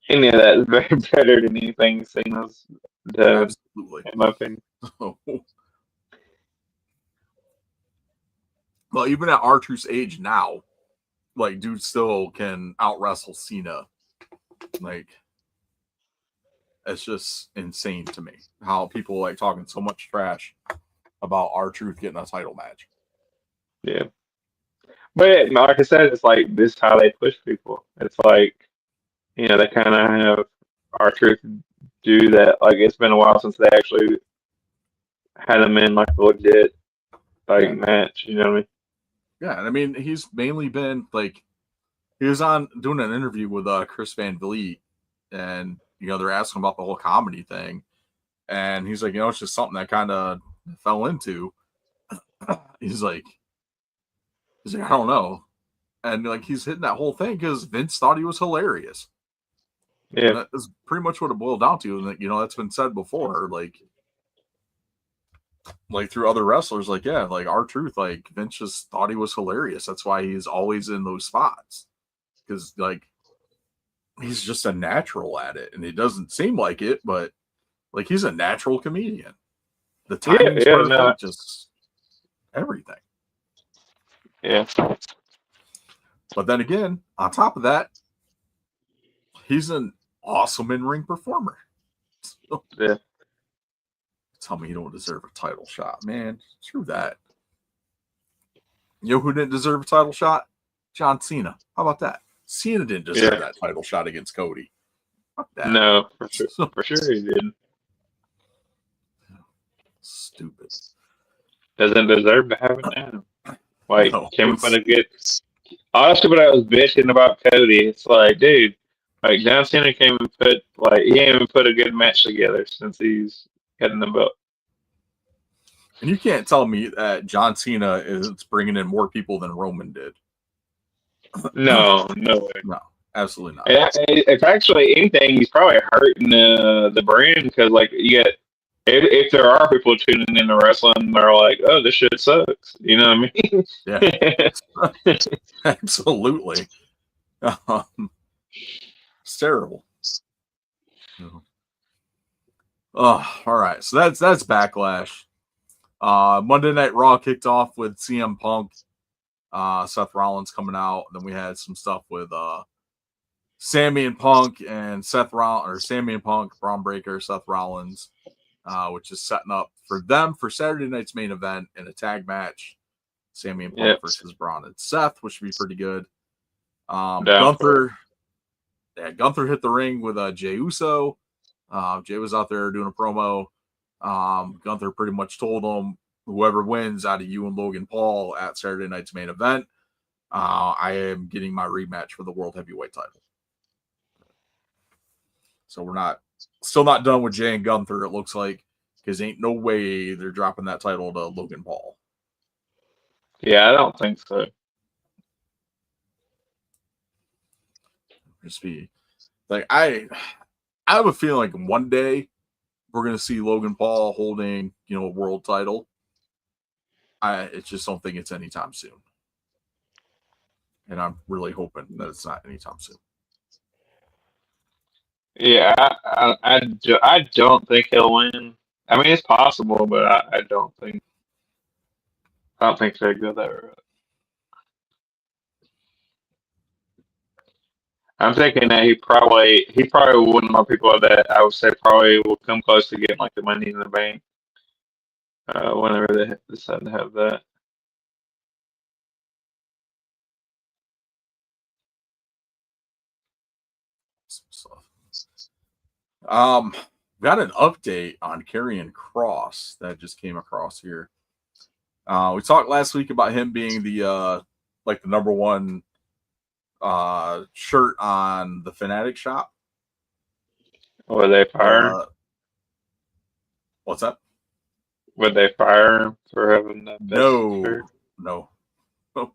any of that is very better than anything Cena's done, absolutely. in my opinion. Well, even at R-Truth's age now, like, dude still can out-wrestle Cena. Like, it's just insane to me how people like talking so much trash about R-Truth getting a title match. Yeah. But like I said, it's like this is how they push people. It's like, they kind of have R-Truth do that. Like it's been a while since they actually had him in like a legit match. You know what I mean? Yeah, and I mean he's mainly been like he was on doing an interview with Chris Van Vliet, and they're asking about the whole comedy thing, and he's like, it's just something that kind of fell into. He's like, I don't know. And like he's hitting that whole thing because Vince thought he was hilarious. Yeah. And that is pretty much what it boiled down to. And that's been said before, like through other wrestlers, like R-Truth, like Vince just thought he was hilarious. That's why he's always in those spots. Because like he's just a natural at it. And it doesn't seem like it, but like he's a natural comedian. The timing's perfect, just everything. Yeah. But then again, on top of that, he's an awesome in-ring performer. So, yeah. Tell me you don't deserve a title shot, man. Screw that. You know who didn't deserve a title shot? John Cena. How about that? Cena didn't deserve that title shot against Cody. Fuck that. No, for sure. For sure he didn't. Stupid. Doesn't deserve to have it now. Like, No, can we put a good... Honestly, when I was bitching about Cody, it's like, dude, like John Cena came and he ain't even put a good match together since he's getting the belt. And you can't tell me that John Cena is bringing in more people than Roman did. No way. No, absolutely not. If actually anything, he's probably hurting the brand because, like, you get if there are people tuning into wrestling, they're like, "Oh, this shit sucks." You know what I mean? Yeah, absolutely. It's terrible. Oh, all right. So that's Backlash. Monday Night Raw kicked off with CM Punk, Seth Rollins coming out. Then we had some stuff with Sammy and Punk and Seth Rollins, or Sammy and Punk, Braun Breaker, Seth Rollins, which is setting up for them for Saturday night's main event in a tag match. Sammy and Punk versus Braun and Seth, which would be pretty good. Gunther hit the ring with Jey Uso. Jey was out there doing a promo. Gunther pretty much told him, whoever wins out of you and Logan Paul at Saturday night's main event, I am getting my rematch for the World Heavyweight title. So we're still not done with Jey and Gunther, it looks like, because ain't no way they're dropping that title to Logan Paul. Yeah, I don't think so. Just be like, I have a feeling like one day we're gonna see Logan Paul holding, a world title. I just don't think it's anytime soon, and I'm really hoping that it's not anytime soon. Yeah, I don't think he'll win. I mean, it's possible, but I don't think they'll go that route. I'm thinking that he probably one of my people that I would say probably will come close to getting like the Money in the Bank whenever they decide to have that. Some stuff. Got an update on Karrion Kross that just came across here. We talked last week about him being the number one shirt on the Fanatic shop. Would they fire him? What's that? Would they fire him for having that? No. Oh.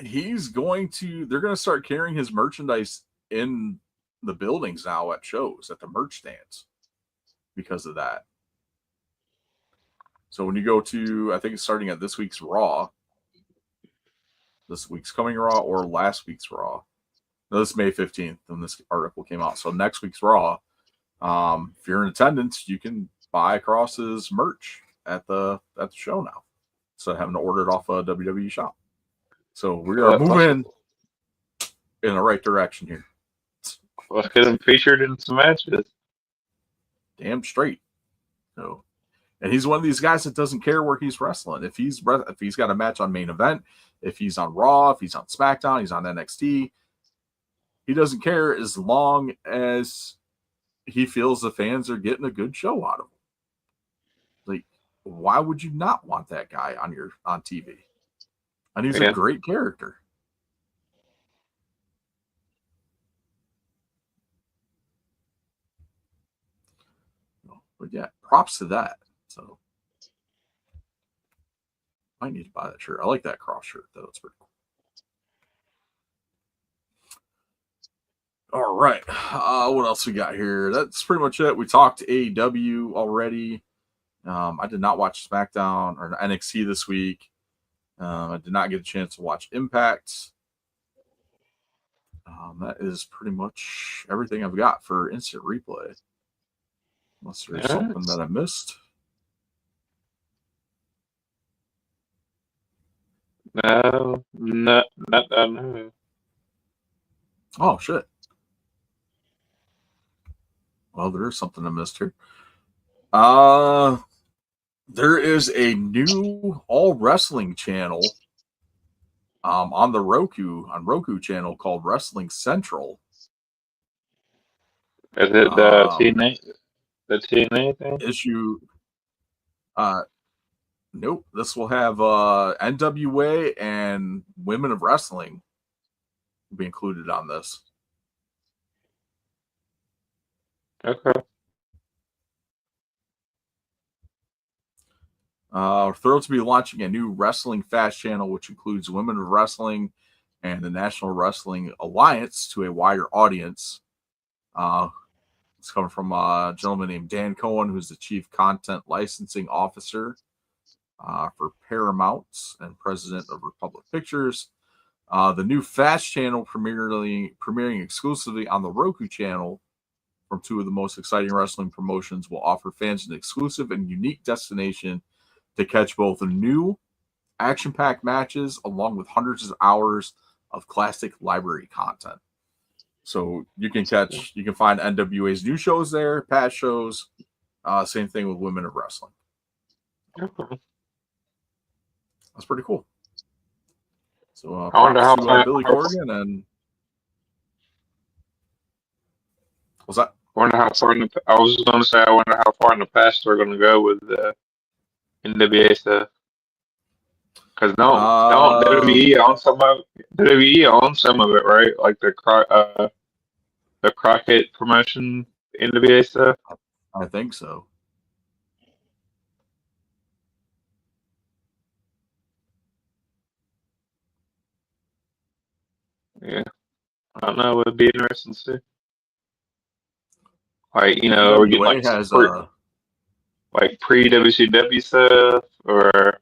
They're going to start carrying his merchandise in the buildings now at shows, at the merch stands, because of that. So when you go to, I think it's starting at this week's Raw, this week's coming Raw, or last week's Raw. No, this is May 15th when this article came out. So next week's Raw, if you're in attendance, you can buy Cross's merch at the show now, instead of having to order it off a WWE shop. So we are moving in the right direction here. Let's get him featured in some matches. Damn straight. So, and he's one of these guys that doesn't care where he's wrestling. If he's got a match on main event, if he's on Raw, if he's on SmackDown, he's on NXT, he doesn't care as long as he feels the fans are getting a good show out of him. Like, why would you not want that guy on TV? And he's a great character. But yeah, props to that. So I need to buy that shirt. I like that Cross shirt, though. It's pretty cool. All right. What else we got here? That's pretty much it. We talked AEW already. I did not watch SmackDown or NXT this week. I did not get a chance to watch Impact. That is pretty much everything I've got for Instant Replay. Unless there's something that I missed. No, not that I know. Oh, shit. Well, there is something I missed here. There is a new all wrestling channel on the Roku channel called Wrestling Central. Is it the TNA? The TNA thing? Issue. Nope. This will have NWA and Women of Wrestling will be included on this. Okay. We're thrilled to be launching a new wrestling fast channel, which includes Women of Wrestling and the National Wrestling Alliance to a wider audience. It's coming from a gentleman named Dan Cohen, who's the Chief Content Licensing Officer for Paramount and President of Republic Pictures. The new Fast channel premiering exclusively on the Roku channel from two of the most exciting wrestling promotions will offer fans an exclusive and unique destination to catch both new action-packed matches along with hundreds of hours of classic library content. So you can find NWA's new shows there, past shows. Same thing with Women of Wrestling. Okay. That's pretty cool. So I wonder props how to Billy Corgan and what's that? I wonder how far I was just going to say, I wonder how far in the past we're going to go with the NWA stuff. Because don't WWE own some of WWE owns some of it, right? Like the Crockett promotion NWA stuff. I think so. Yeah, I don't know. It would be interesting to see. Like, you know, we're getting NWA has like pre WCW stuff or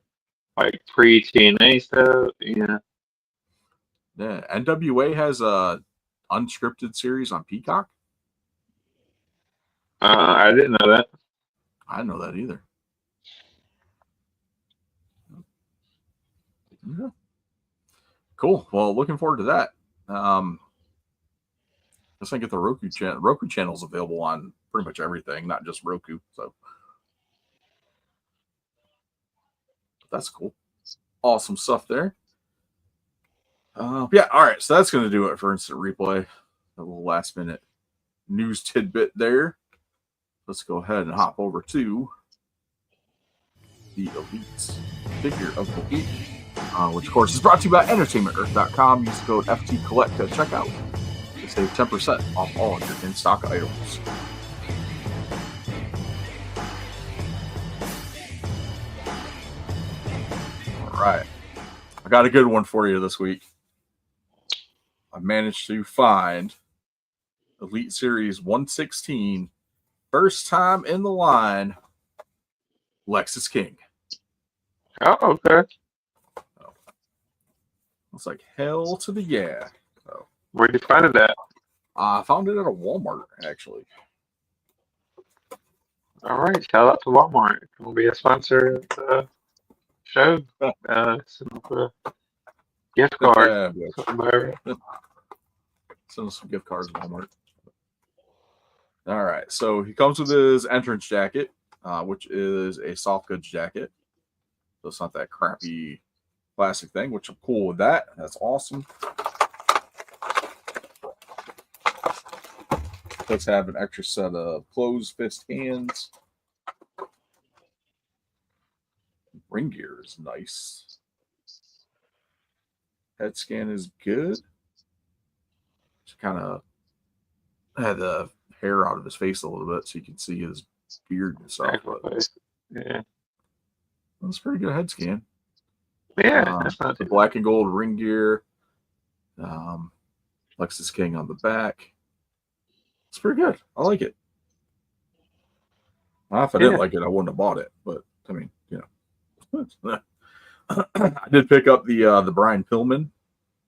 like pre TNA stuff. Yeah. Yeah, NWA has a unscripted series on Peacock. I didn't know that. I didn't know that either. Yeah. Cool. Well, looking forward to that. Let's think get the Roku channel. Roku channel's available on pretty much everything, not just Roku. So that's cool. Awesome stuff there. Yeah. All right. So that's going to do it for Instant Replay. A little last minute news tidbit there. Let's go ahead and hop over to the Elite figure of the week, which of course is brought to you by EntertainmentEarth.com. Use the code FTCollect at checkout to save 10% off all of your in-stock items. All right. I got a good one for you this week. I managed to find Elite Series 116, first time in the line, Lexus King. Oh, okay. So, it's like hell to the yeah. So, where'd you find it at? I found it at a Walmart, actually. All right. Shout out to Walmart. Will be a sponsor of the show. Some gift card. Send us some gift cards, Walmart. All right. So he comes with his entrance jacket, which is a soft goods jacket. So it's not that crappy plastic thing, which I'm cool with that. That's awesome. Let's have an extra set of closed fist hands. Ring gear is nice. Head scan is good. Just kind of had the hair out of his face a little bit so you can see his beard and stuff. Yeah. That's a pretty good head scan. Yeah, that's not the black and gold ring gear. Lexus King on the back. It's pretty good. I like it. If I didn't like it, I wouldn't have bought it. But I mean, you know, I did pick up the Brian Pillman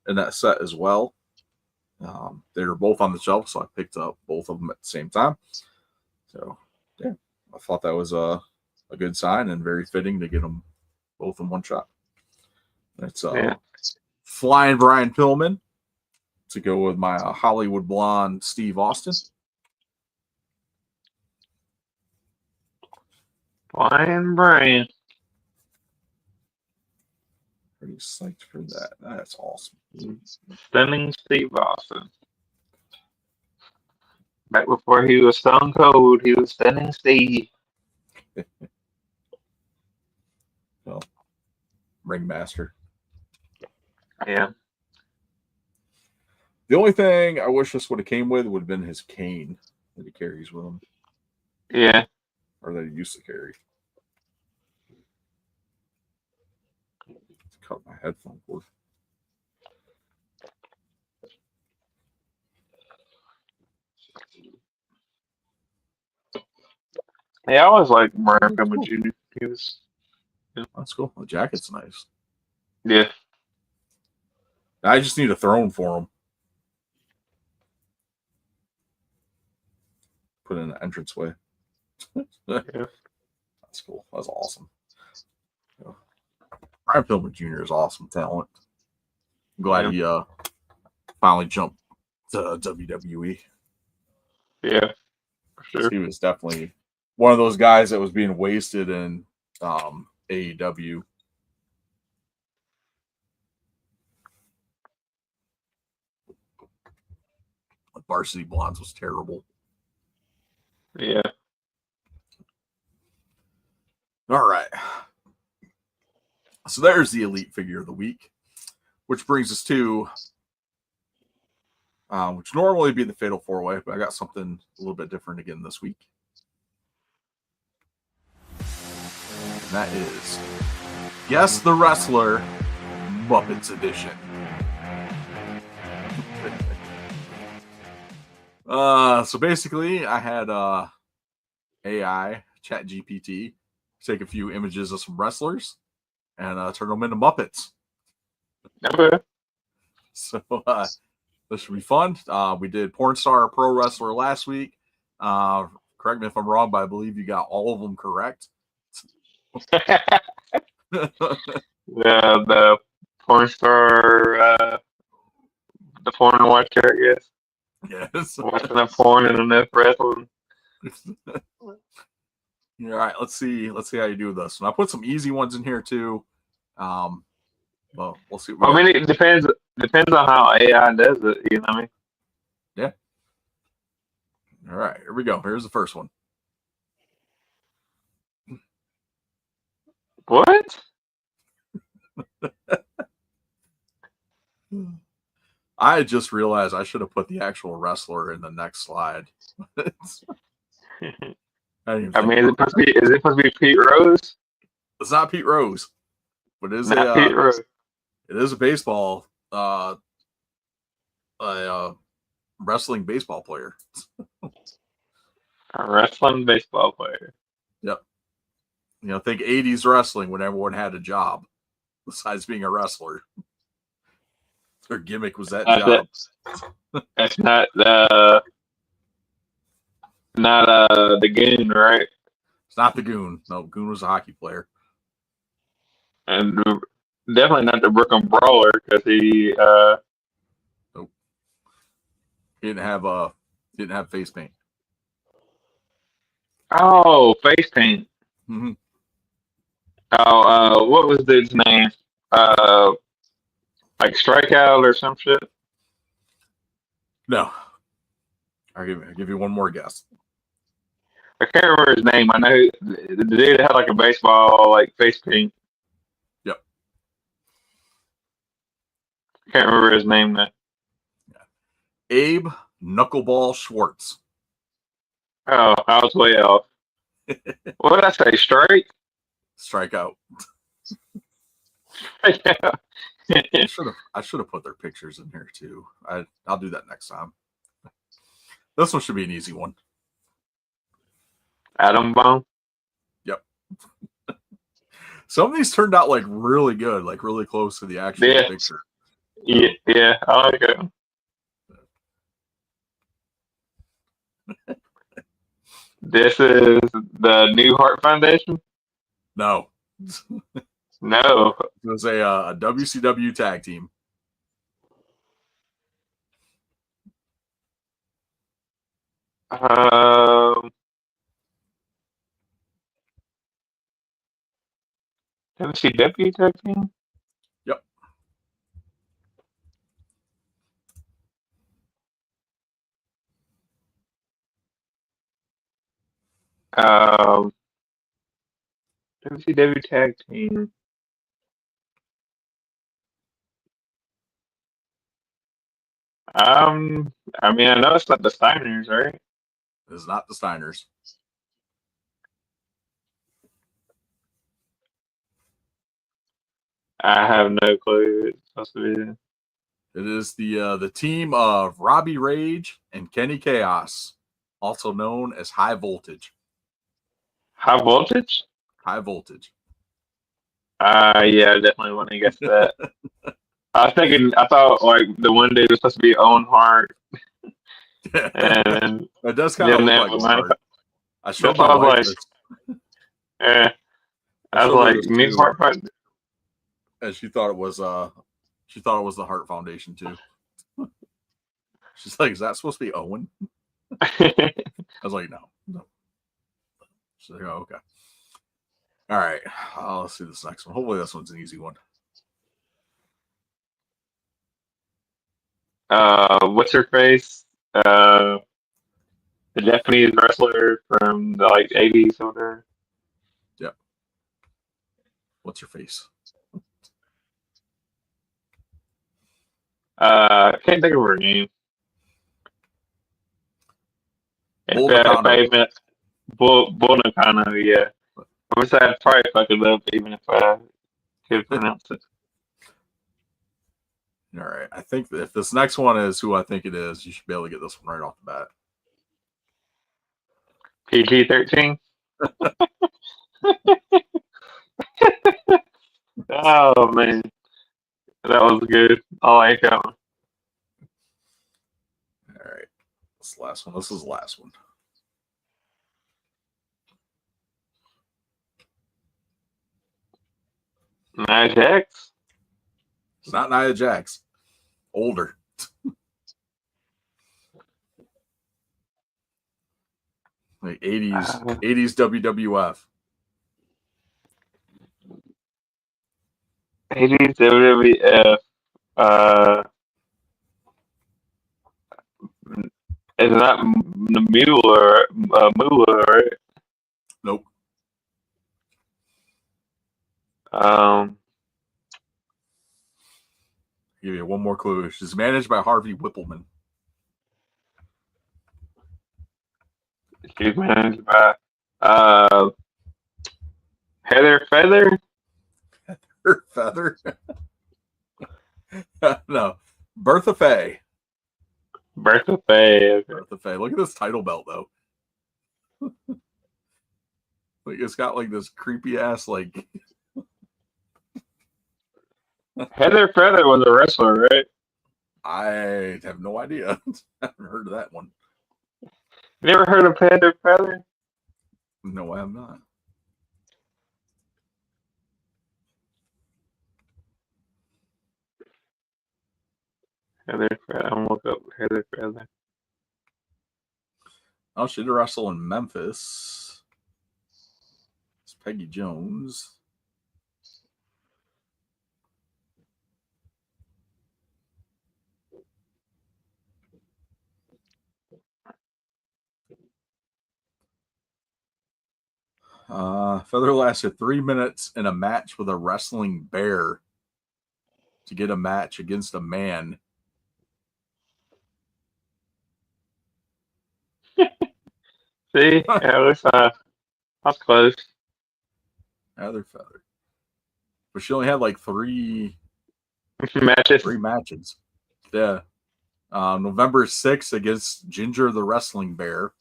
in that set as well. They were both on the shelf, so I picked up both of them at the same time. So yeah, I thought that was a good sign and very fitting to get them both in one shot. It's Flying Brian Pillman to go with my Hollywood Blonde Steve Austin. Flying Brian. Pretty psyched for that. That's awesome. Stunning Steve Austin. Back before he was Stone Cold, he was Stunning Steve. Well, Ringmaster. Yeah. The only thing I wish this would have came with would have been his cane that he carries with him. Yeah. Or that he used to carry. Cut my headphone cord. Yeah, I always like Brian Pillman Jr. He was. Yeah. That's cool. The jacket's nice. Yeah. I just need a throne for him. Put in the entranceway. Yeah. That's cool. That's awesome. Brian Pillman Jr. is awesome talent. I'm glad he finally jump to WWE. Yeah, for sure. He was definitely one of those guys that was being wasted in AEW. Varsity Blondes was terrible. Yeah. All right. So there's the elite figure of the week, which brings us to, which normally would be the Fatal 4-Way, but I got something a little bit different again this week. And that is Guess the Wrestler Muppets Edition. So basically, I had AI, ChatGPT, take a few images of some wrestlers and turn them into Muppets. Okay. So this should be fun. We did Porn Star Pro Wrestler last week. Correct me if I'm wrong, but I believe you got all of them correct. The porn star, the porn watcher, I guess. Yes. Watching enough porn and enough wrestling. All right, let's see how you do with this. And I put some easy ones in here too. Well, we'll see. I mean, it depends on how AI does it. You know what I mean? Yeah. All right, here we go. Here's the first one. What? I just realized I should have put the actual wrestler in the next slide. I mean, is it supposed to be Pete Rose? It's not Pete Rose, but it is Not Pete Rose. It is a baseball, wrestling baseball player. A wrestling baseball player. Yep. Think 80s wrestling when everyone had a job besides being a wrestler. Their gimmick was that job. That's not the Goon, right? It's not the Goon. No, Goon was a hockey player. And definitely not the Brooklyn Brawler because he nope. He didn't have face paint. Oh, face paint. Mm-hmm. Oh, what was his name? Like Strikeout or some shit? No. I'll give you one more guess. I can't remember his name. I know the dude had like a baseball like face paint. Yep. I can't remember his name now. Abe Knuckleball Schwartz. Oh, I was way off. What did I say? Strike? Strikeout. Yeah. I should have put their pictures in here too. I'll do that next time. This one should be an easy one. Adam Bomb. Yep. Some of these turned out like really good, like really close to the actual picture. Yeah, I like it. This is the New Heart Foundation? No. No. It was a WCW tag team. WCW tag team? Yep. WCW tag team. I mean, I know it's not the Steiners, right? It's not the Steiners. I have no clue. It's supposed to be. It is the team of Robbie Rage and Kenny Chaos, also known as High Voltage. High Voltage? High Voltage. Yeah, I definitely wouldn't have guessed that. I thought like the one day was supposed to be Owen Hart. And it does kind of look like Hart. I showed my wife this. Yeah. I was like, New Heart and she thought it was the Hart Foundation too. She's like, is that supposed to be Owen? I was like, no. She's like, oh, okay. All right. Let's see this next one. Hopefully this one's an easy one. What's her face? The Japanese wrestler from the like 80s or whatever. Yep. What's her face? I can't think of her name. Bull Nakano. Bull Nakano, yeah. I wish I'd probably fuck it up even if I could pronounce it. All right. I think that if this next one is who I think it is, you should be able to get this one right off the bat. PG-13? Oh, man. That was good. I like that one. All right. This is the last one. This is the last one. Nia Jax? It's not Nia Jax. Older. Like 80s WWF. 80s WWF. It's not Mula, right? Nope. Give you one more clue. She's managed by Harvey Whippleman. She's managed by Heather Feather. Her feather. No. Bertha Faye. Bertha Faye. Okay. Bertha Faye. Look at this title belt though. Like it's got like this creepy ass like Heather Feather was a wrestler, right? I have no idea. I haven't heard of that one. You never heard of Heather Feather? No, I have not. Heather Feather. I'm gonna look up Heather Feather. Oh, she did wrestle in Memphis. It's Peggy Jones. Feather lasted 3 minutes in a match with a wrestling bear to get a match against a man. See, yeah, that's close. Heather Feather. But she only had like three Matches. matches. Yeah. November 6th against Ginger the Wrestling Bear.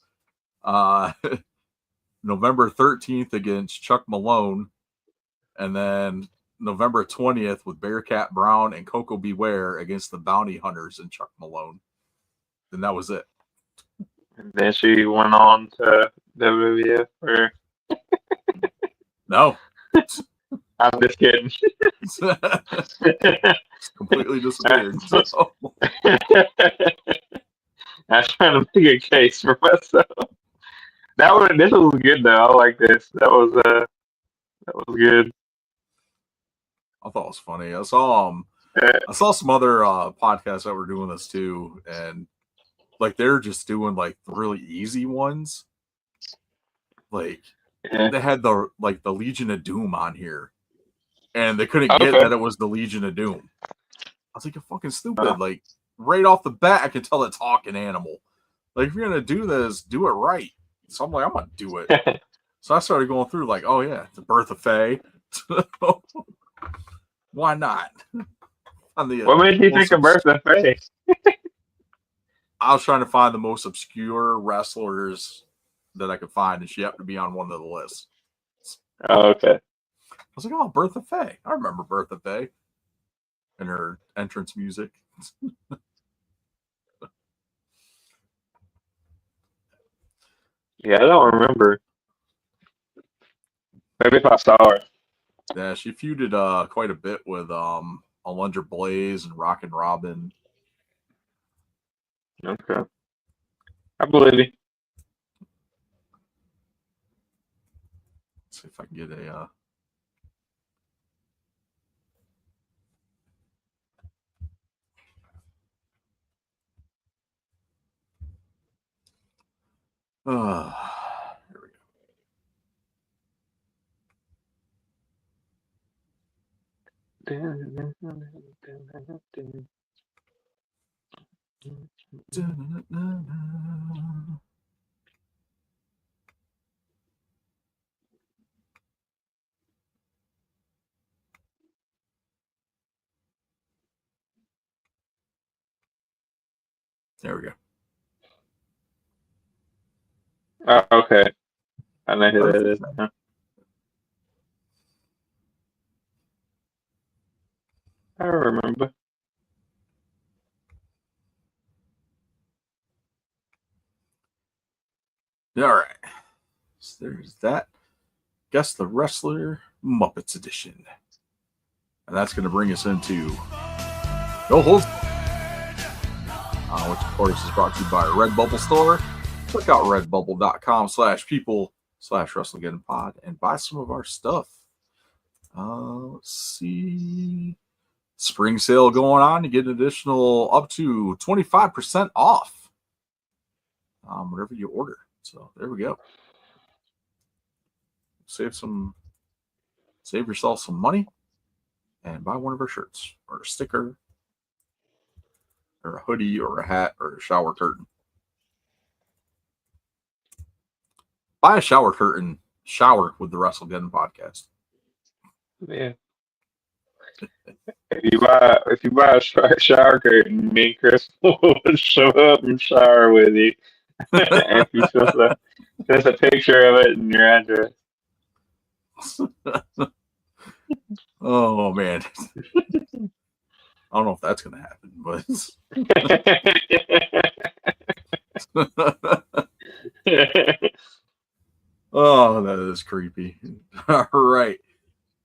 November 13th against Chuck Malone. And then November 20th with Bearcat Brown and Coco Beware against the Bounty Hunters and Chuck Malone. And that was it. And then she went on to WWF. Or No. I'm just kidding. Completely disappeared. So. I was trying to make a case for myself. This was good though. I like this. That was good. I thought it was funny. I saw some other podcasts that were doing this too, and like they're just doing like really easy ones. Like they had the Legion of Doom on here, and they couldn't get that it was the Legion of Doom. I was like, you're fucking stupid. Like right off the bat, I can tell it's talking animal. Like if you're gonna do this, do it right. So I'm like, I'm gonna do it. So I started going through like, oh yeah, the Bertha Faye. Why not? What made you think of Bertha Faye? I was trying to find the most obscure wrestlers that I could find, and she happened to be on one of the lists. Oh, okay. I was like, oh, Bertha Faye. I remember Bertha Faye and her entrance music. Yeah, I don't remember. Maybe if I saw her. Yeah, she feuded quite a bit with Alundra Blaze and Rockin' Robin. Okay. I believe you. Let's see if I can get a. Here we go. There we go. Oh, okay. I know who that is. Perfect. Huh? I remember. All right. So there's that. Guess the Wrestler Muppets edition. And that's going to bring us into No Holds, which of course is brought to you by Redbubble Store. Check out redbubble.com/people/WrestleGettingPod and buy some of our stuff. Let's see. Spring sale going on. You get an additional up to 25% off whatever you order. So there we go. Save yourself some money and buy one of our shirts or a sticker or a hoodie or a hat or a shower curtain. Buy a shower curtain, shower with the Wrestlegeddon podcast. Yeah. If you buy a shower curtain, me and Chris will show up and shower with you. If you just a picture of it and your address. Oh man. I don't know if that's gonna happen, but oh, that is creepy. All right.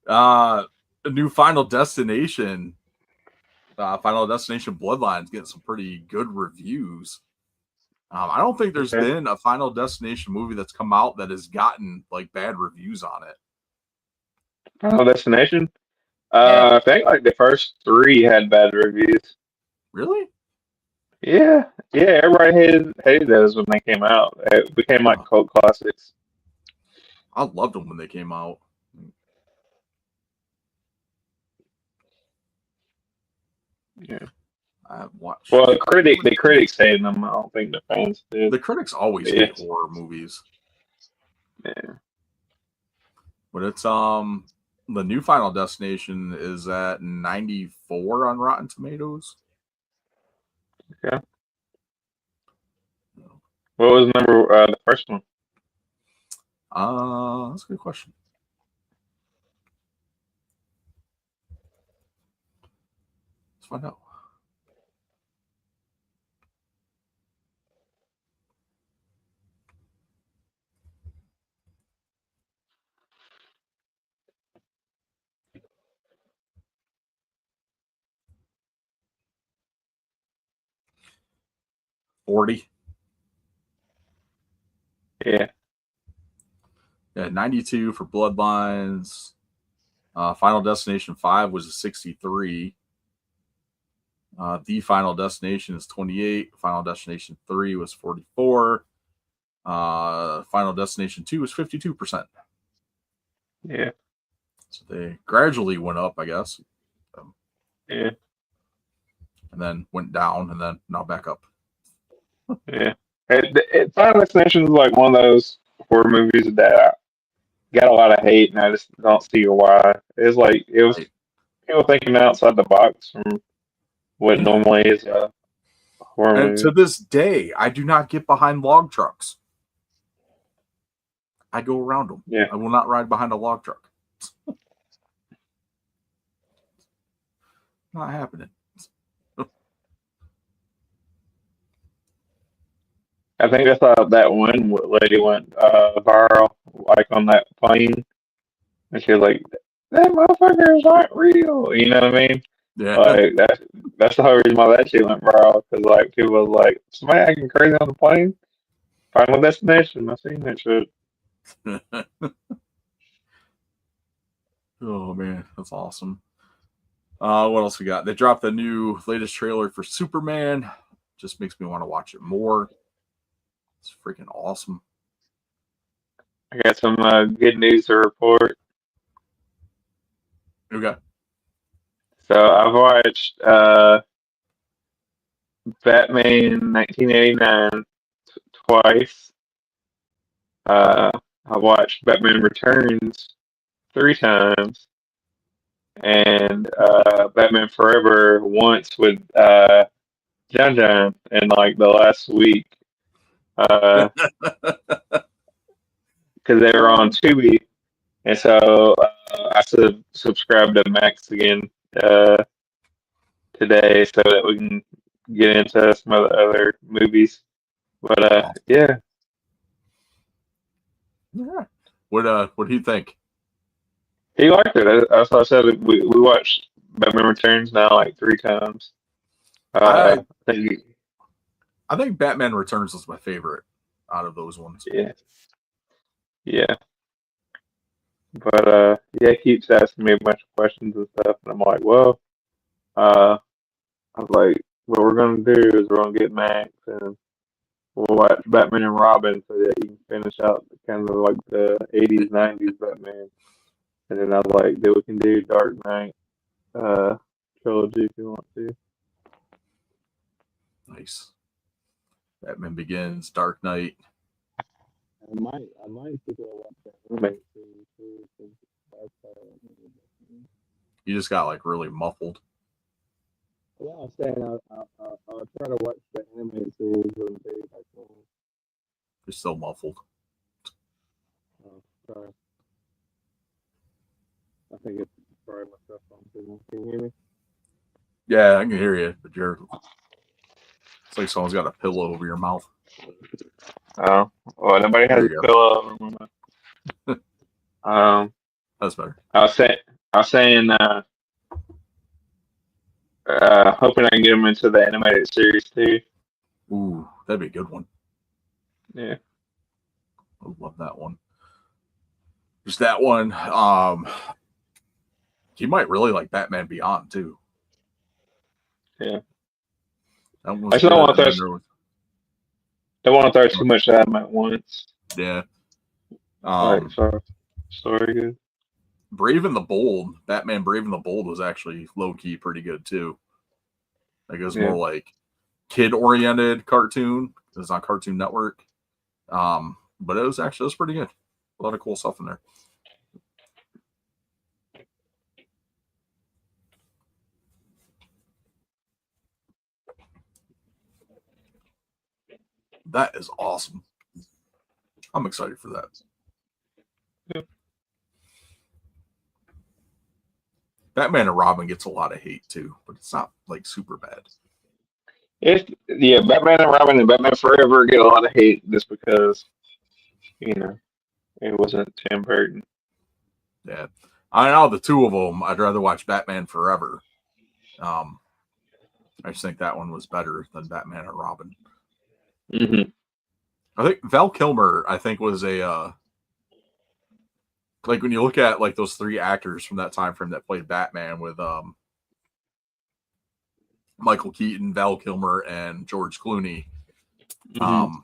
A new Final Destination. Final Destination Bloodlines getting some pretty good reviews. I don't think there's been a Final Destination movie that's come out that has gotten like bad reviews on it. Final Destination? Yeah. I think like the first three had bad reviews. Really? Yeah, everybody hated those when they came out. It became like cult classics. I loved them when they came out. Yeah. I watched. Well, the critics hated them. I don't think the fans did. The critics always hate horror movies. Yeah. But it's the new Final Destination is at 94 on Rotten Tomatoes. Okay. What was the first one? That's a good question. Let's find out. $40. Yeah. Yeah, 92 for Bloodlines. Final Destination 5 was a 63. The Final Destination is 28. Final Destination 3 was 44. Final Destination 2 was 52%. Yeah. So they gradually went up, I guess. Yeah. And then went down, and then now back up. Yeah. Final Destination is like one of those horror movies that got a lot of hate, and I just don't see why. It was people thinking outside the box from what normally is a horror And movie. to this day, I do not get behind log trucks. I go around them. Yeah. I will not ride behind a log truck. Not happening. I think that's how that one lady went viral, like on that plane, and she was like, "That motherfucker is not real." You know what I mean? Yeah. Like that's the whole reason why that shit went viral. Because like people was like, somebody acting crazy on the plane. Final Destination. I seen that shit. Oh man, that's awesome. What else we got? They dropped the new latest trailer for Superman. Just makes me want to watch it more. It's freaking awesome. I got some good news to report. Okay. So I've watched Batman 1989 twice. I watched Batman Returns 3 times, and Batman Forever once with John John in like the last week because they were on Tubi, and so I subscribed to Max again today so that we can get into some of the other movies. But yeah, Yeah. What do you think? he liked it. That's what I said. We watched Batman Returns now like 3 times. I I think I think Batman Returns was my favorite out of those ones. yeah, yeah. But yeah, he keeps asking me a bunch of questions and stuff, and I'm like, well, I was like, what we're gonna do is we're gonna get Max and we'll watch Batman and Robin so that you can finish out kind of like the 80s, 90s Batman. And then I was like, then we can do Dark Knight trilogy if you want to. Nice. Batman Begins, Dark Knight. I might stick to watch that roommate series too. 'Cause that's, You just got like really muffled. well, I'm saying I'll try to watch the anime series when they like. You're still muffled. Sorry. I think it's probably my cell phone signal. Can you hear me? Yeah, I can hear you, but it's like someone's got a pillow over your mouth. Oh, well, nobody has There a you go. pillow over my That's better. I was saying, hoping I can get them into the animated series too. Ooh, that'd be a good one. Yeah. I love that one. Just that one. You might really like Batman Beyond too. Yeah. That one I was just don't good. want to And then there was, don't want to throw too much at them at once. yeah. Like, sorry, good. Brave and the Bold, Batman Brave and the Bold was actually low key pretty good too. Like it was Yeah. more like kid oriented cartoon. It was on Cartoon Network. But it was pretty good. A lot of cool stuff in there. That is awesome. I'm excited for that. Yep. Batman and Robin gets a lot of hate too, but it's not like super bad. Yeah, Batman and Robin and Batman Forever get a lot of hate just because, you know, it wasn't Tim Burton. Yeah. I know the two of them, I'd rather watch Batman Forever. I just think that one was better than Batman and Robin. Mm-hmm. I think Val Kilmer, was a like when you look at like those 3 actors from that time frame that played Batman with Michael Keaton, Val Kilmer, and George Clooney. Mm-hmm.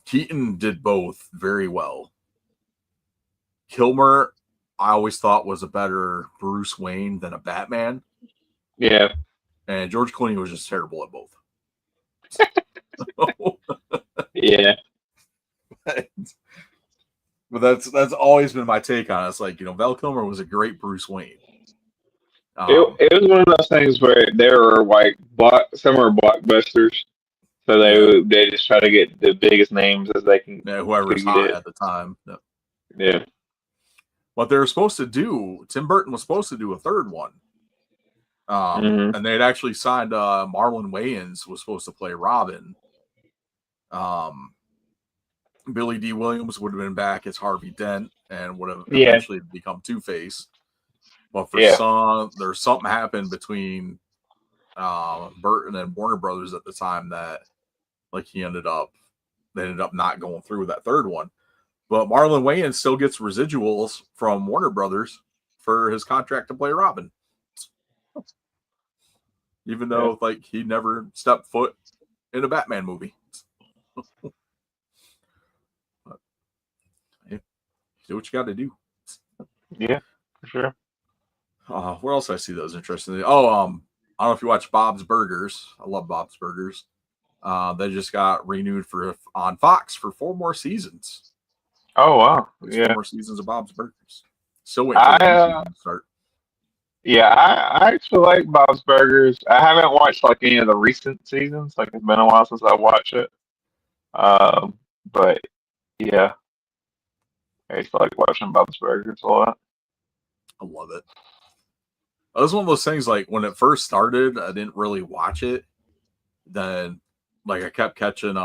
Keaton did both very well. Kilmer, I always thought was a better Bruce Wayne than a Batman. Yeah. And George Clooney was just terrible at both. Yeah. But that's always been my take on it. It's like, Val Kilmer was a great Bruce Wayne. It was one of those things where there were like some were blockbusters, so they just try to get the biggest names as they can. Whoever's hot at the time. Yeah. What they were supposed to do, Tim Burton was supposed to do a third one. And they had actually signed Marlon Wayans was supposed to play Robin. Billy D. Williams would have been back as Harvey Dent and would have eventually become Two-Face. But for there's something happened between Burton and Warner Brothers at the time that like they ended up not going through with that third one. But Marlon Wayans still gets residuals from Warner Brothers for his contract to play Robin. Even though like he never stepped foot in a Batman movie. But, hey, do what you got to do. Yeah, for sure. Where else I see those interesting? Oh, I don't know if you watch Bob's Burgers. I love Bob's Burgers. They just got renewed on Fox for 4 more seasons. Oh wow! There's 4 more seasons of Bob's Burgers. Still waiting for the new season to start. Yeah, I actually like Bob's Burgers. I haven't watched like any of the recent seasons. Like it's been a while since I watched it. But yeah, I used to like watching Bob's Burgers a lot. I love it. It was one of those things like when it first started, I didn't really watch it. Then like I kept catching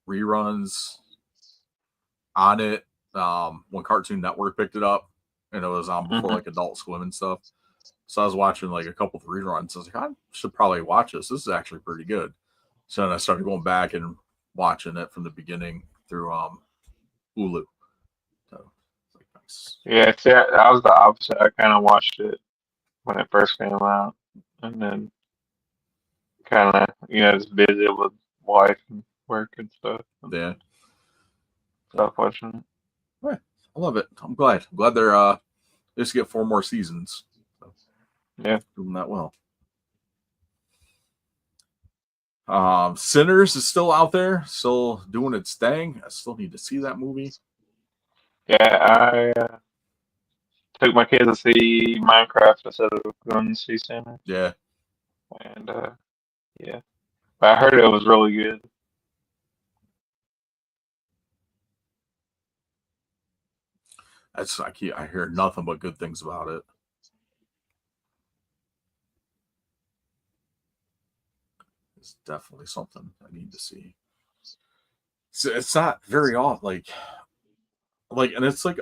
reruns on it when Cartoon Network picked it up, and it was on before like Adult Swim and stuff. So I was watching like a couple of reruns. I was like, I should probably watch this. This is actually pretty good. So then I started going back and watching it from the beginning through Hulu. So like nice. Yeah, see, I was the opposite. I kind of watched it when it first came out, and then kind of just busy with wife and work and stuff. Yeah. Stop watching it. Right. I love it. I'm glad. They're just get 4 more seasons. So, yeah, doing that well. Sinners is still out there, still doing its thing. I still need to see that movie. Yeah, I took my kids to see Minecraft instead of going to see Sinners. Yeah. And yeah, but I heard it was really good. I hear nothing but good things about it. It's definitely something I need to see. It's not very often, and it's like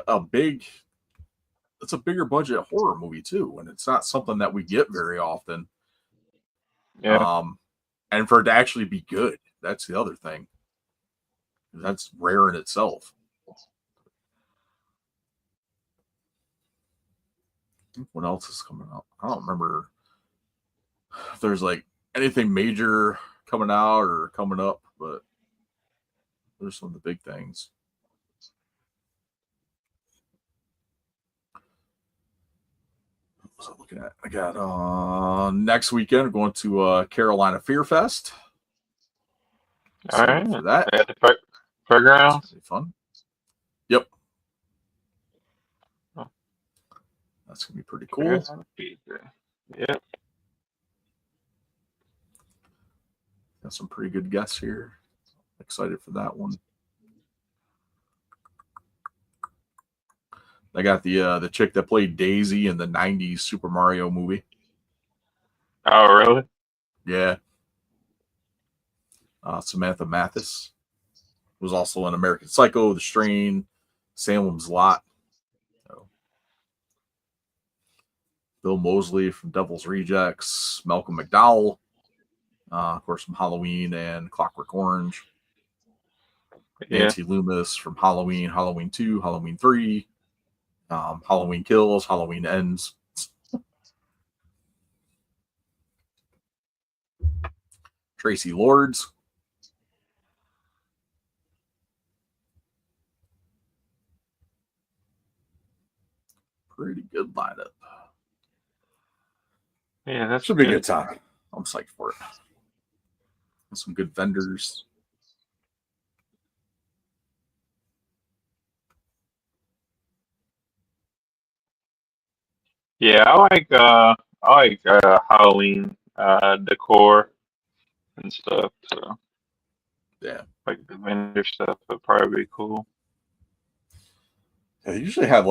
it's a bigger budget horror movie too, and it's not something that we get very often. Yeah. And for it to actually be good, that's the other thing. That's rare in itself. What else is coming out? I don't remember if there's like anything major coming out or coming up, but there's some of the big things. What was I looking at? I got next weekend I'm going to Carolina Fear Fest. All right. For that. At the fairgrounds. That's fun. Yep. Oh. That's gonna be pretty cool. Yep. Got some pretty good guests here. Excited for that one. I got the chick that played Daisy in the '90s Super Mario movie. Oh, really? Yeah. Samantha Mathis was also in American Psycho, The Strain, Salem's Lot. So, Bill Moseley from Devil's Rejects, Malcolm McDowell, of course, from Halloween and Clockwork Orange. Yeah. Nancy Loomis from Halloween, Halloween 2, Halloween 3, Halloween Kills, Halloween Ends. Tracy Lords. Pretty good lineup. Yeah, that should be a good time. I'm psyched for it. Some good vendors. Yeah, I like Halloween decor and stuff. So yeah, like the vendor stuff would probably be cool. Yeah, they usually have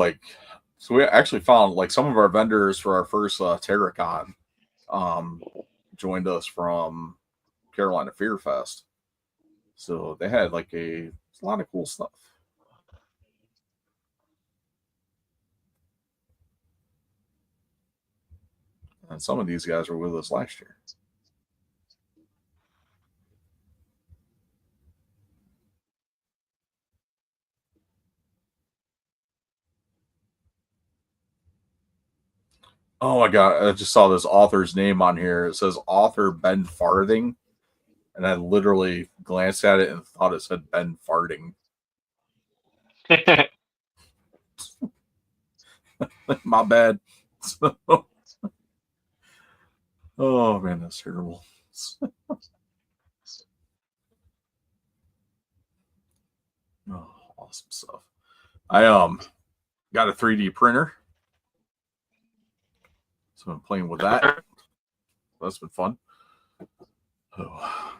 so we actually found some of our vendors for our first TerraCon joined us from Carolina Fear Fest. So they had a lot of cool stuff. And some of these guys were with us last year. Oh my God. I just saw this author's name on here. It says author Ben Farthing. And I literally glanced at it and thought it said Ben Farting. My bad. Oh man, that's terrible. Oh, awesome stuff. I got a 3D printer. So I'm playing with that. That's been fun. Oh.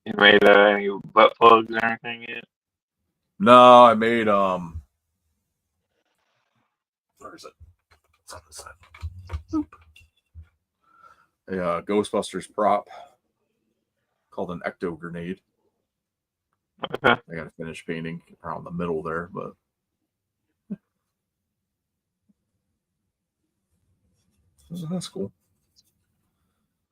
You made any butt plugs or anything yet? No, I made where is it? It's on this side. Boop. A Ghostbusters prop called an ecto grenade. Okay. I got to finish painting around the middle there, but that's cool.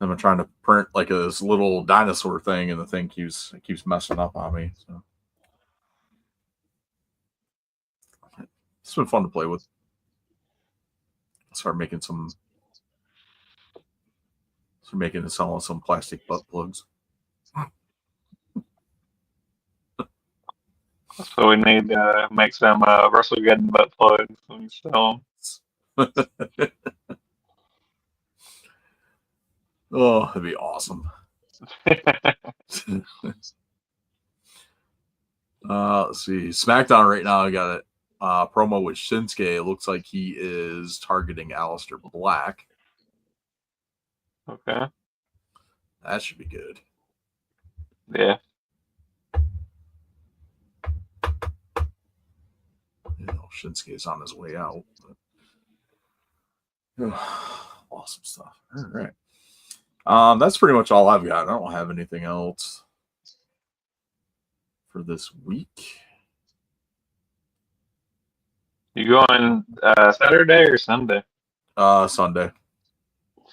I'm trying to print like this little dinosaur thing, and the thing keeps messing up on me. So it's been fun to play with. Start making some selling some plastic butt plugs. So we need to make some WrestleGeddon butt plugs when you sell them. Oh, that'd be awesome. Let's see. SmackDown right now, I got a promo with Shinsuke. It looks like he is targeting Aleister Black. Okay. That should be good. Yeah. You know, Shinsuke's on his way out. But... awesome stuff. All right. That's pretty much all I've got. I don't have anything else for this week. You going Saturday or Sunday? Sunday.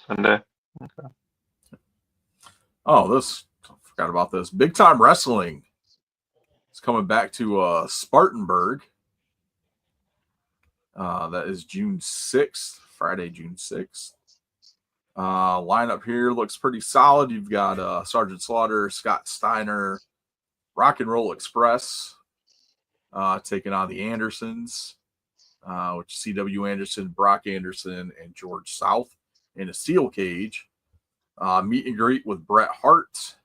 Sunday. Okay. Oh, I forgot about this. Big Time Wrestling is coming back to Spartanburg. That is June 6th, Friday, June 6th. Lineup here looks pretty solid. You've got Sergeant Slaughter, Scott Steiner, Rock and Roll Express taking on the Andersons, which is C.W. Anderson, Brock Anderson, and George South in a steel cage. Meet and greet with Bret Hart.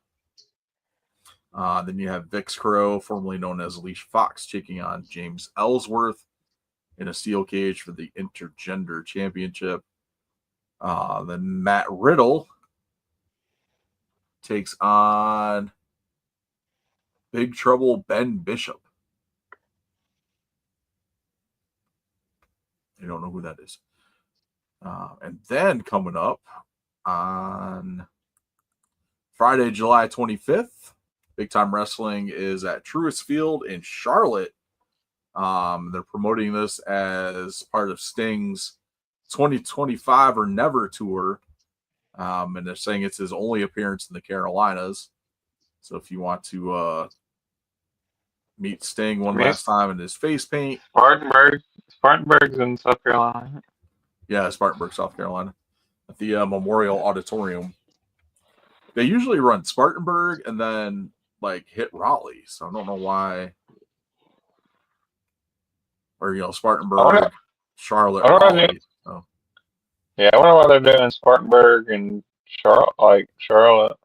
Then you have Vix Crow, formerly known as Alicia Fox, taking on James Ellsworth in a steel cage for the Intergender Championship. Then Matt Riddle takes on Big Trouble Ben Bishop. You don't know who that is. And then coming up on Friday, July 25th, Big Time Wrestling is at Truist Field in Charlotte. They're promoting this as part of Sting's 2025 or Never tour. And they're saying it's his only appearance in the Carolinas. So if you want to meet Sting one last time in his face paint. Spartanburg's in South Carolina. Yeah, Spartanburg, South Carolina. At the Memorial Auditorium. They usually run Spartanburg and then like hit Raleigh. So I don't know why. Or, Spartanburg, Charlotte, Raleigh. So. Yeah, I wonder why they're doing Spartanburg and Charlotte.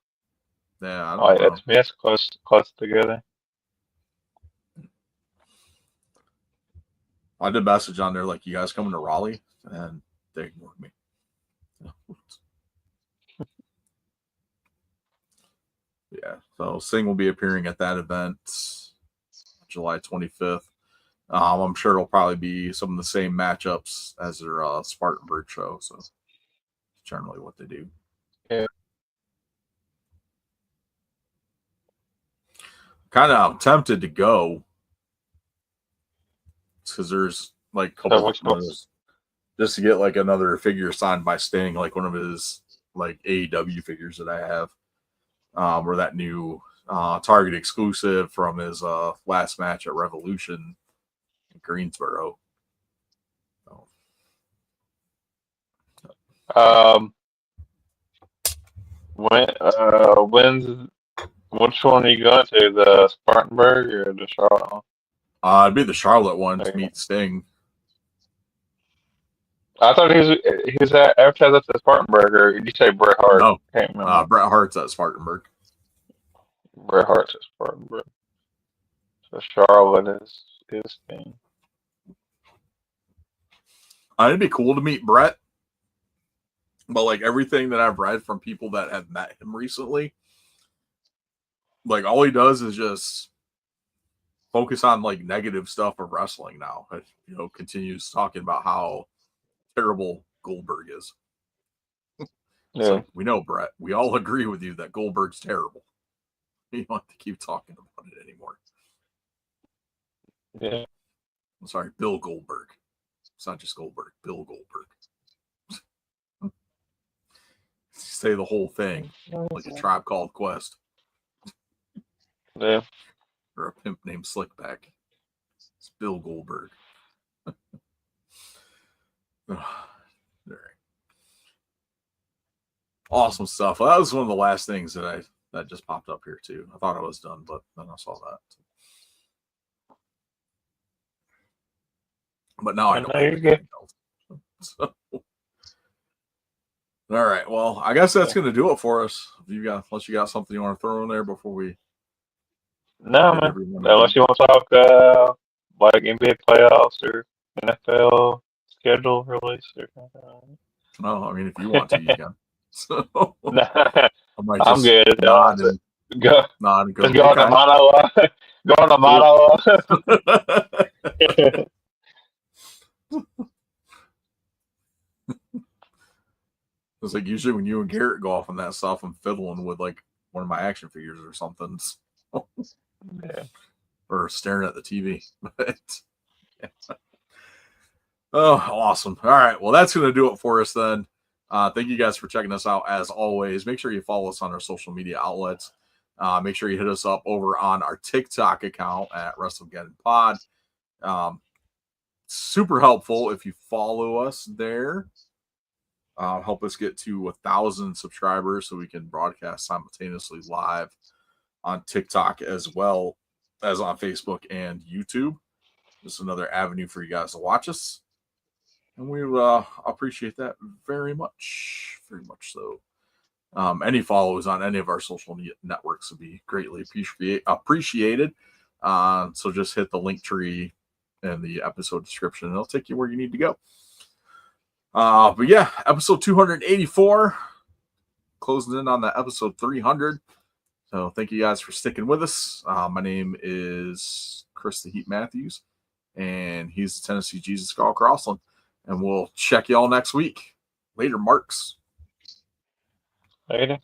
Yeah, I don't know. That's close together. I did message on there like, you guys coming to Raleigh? And they ignored me. Yeah, so Sting will be appearing at that event July 25th. I'm sure it'll probably be some of the same matchups as their Spartanburg show. So it's generally what they do. Yeah. Kind of tempted to go because there's like a couple of just to get like another figure signed by Sting, like one of his like AEW figures that I have, or that new Target exclusive from his last match at Revolution in Greensboro. When's which one are you going to? The Spartanburg or the Charlotte one? It'd be the Charlotte one to meet Sting. I thought he was advertised at the Spartanburg, or did you say Bret Hart? No, Can't remember. Bret Hart's at Spartanburg. Bret Hart's at Spartanburg. So Charlotte is Sting. It'd be cool to meet Bret, but like everything that I've read from people that have met him recently, like all he does is just focus on like negative stuff of wrestling now. Continues talking about how terrible Goldberg is. Yeah. Like, we know, Bret. We all agree with you that Goldberg's terrible. You don't have to keep talking about it anymore. Yeah. I'm sorry, Bill Goldberg. It's not just Goldberg. Bill Goldberg. Say the whole thing like a Tribe Called Quest. Yeah. Or a pimp named Slickback. It's Bill Goldberg. All right. Awesome stuff. Well, that was one of the last things that just popped up here too. I thought I was done, but then I saw that. But now I don't have anything else. So, all right. Well, I guess that's going to do it for us. Unless you got something you want to throw in there before we. No, man. Unless you want to talk like NBA playoffs or NFL schedule release or something. No, I mean if you want to, you can. So I'm good. Nod and go. Nod and go. Just go on the monologue. Go on the monologue. It's like usually when you and Garrett go off on that stuff, I'm fiddling with like one of my action figures or something. Yeah. Or staring at the TV. But, yeah. Oh, awesome. All right. Well, that's going to do it for us then. Thank you guys for checking us out as always. Make sure you follow us on our social media outlets. Make sure you hit us up over on our TikTok account at WrestleGeddon Pod. Super helpful if you follow us there. Help us get to 1,000 subscribers so we can broadcast simultaneously live on TikTok as well as on Facebook and YouTube. Just another avenue for you guys to watch us. And we appreciate that very much so. Any follows on any of our social networks would be greatly appreciated. So just hit the link tree in the episode description and it'll take you where you need to go. But yeah, episode 284, closing in on the episode 300. So thank you guys for sticking with us. My name is Chris the Heat Matthews, and he's the Tennessee Jesus Carl Crossland. And we'll check y'all next week. Later, Marks. Later.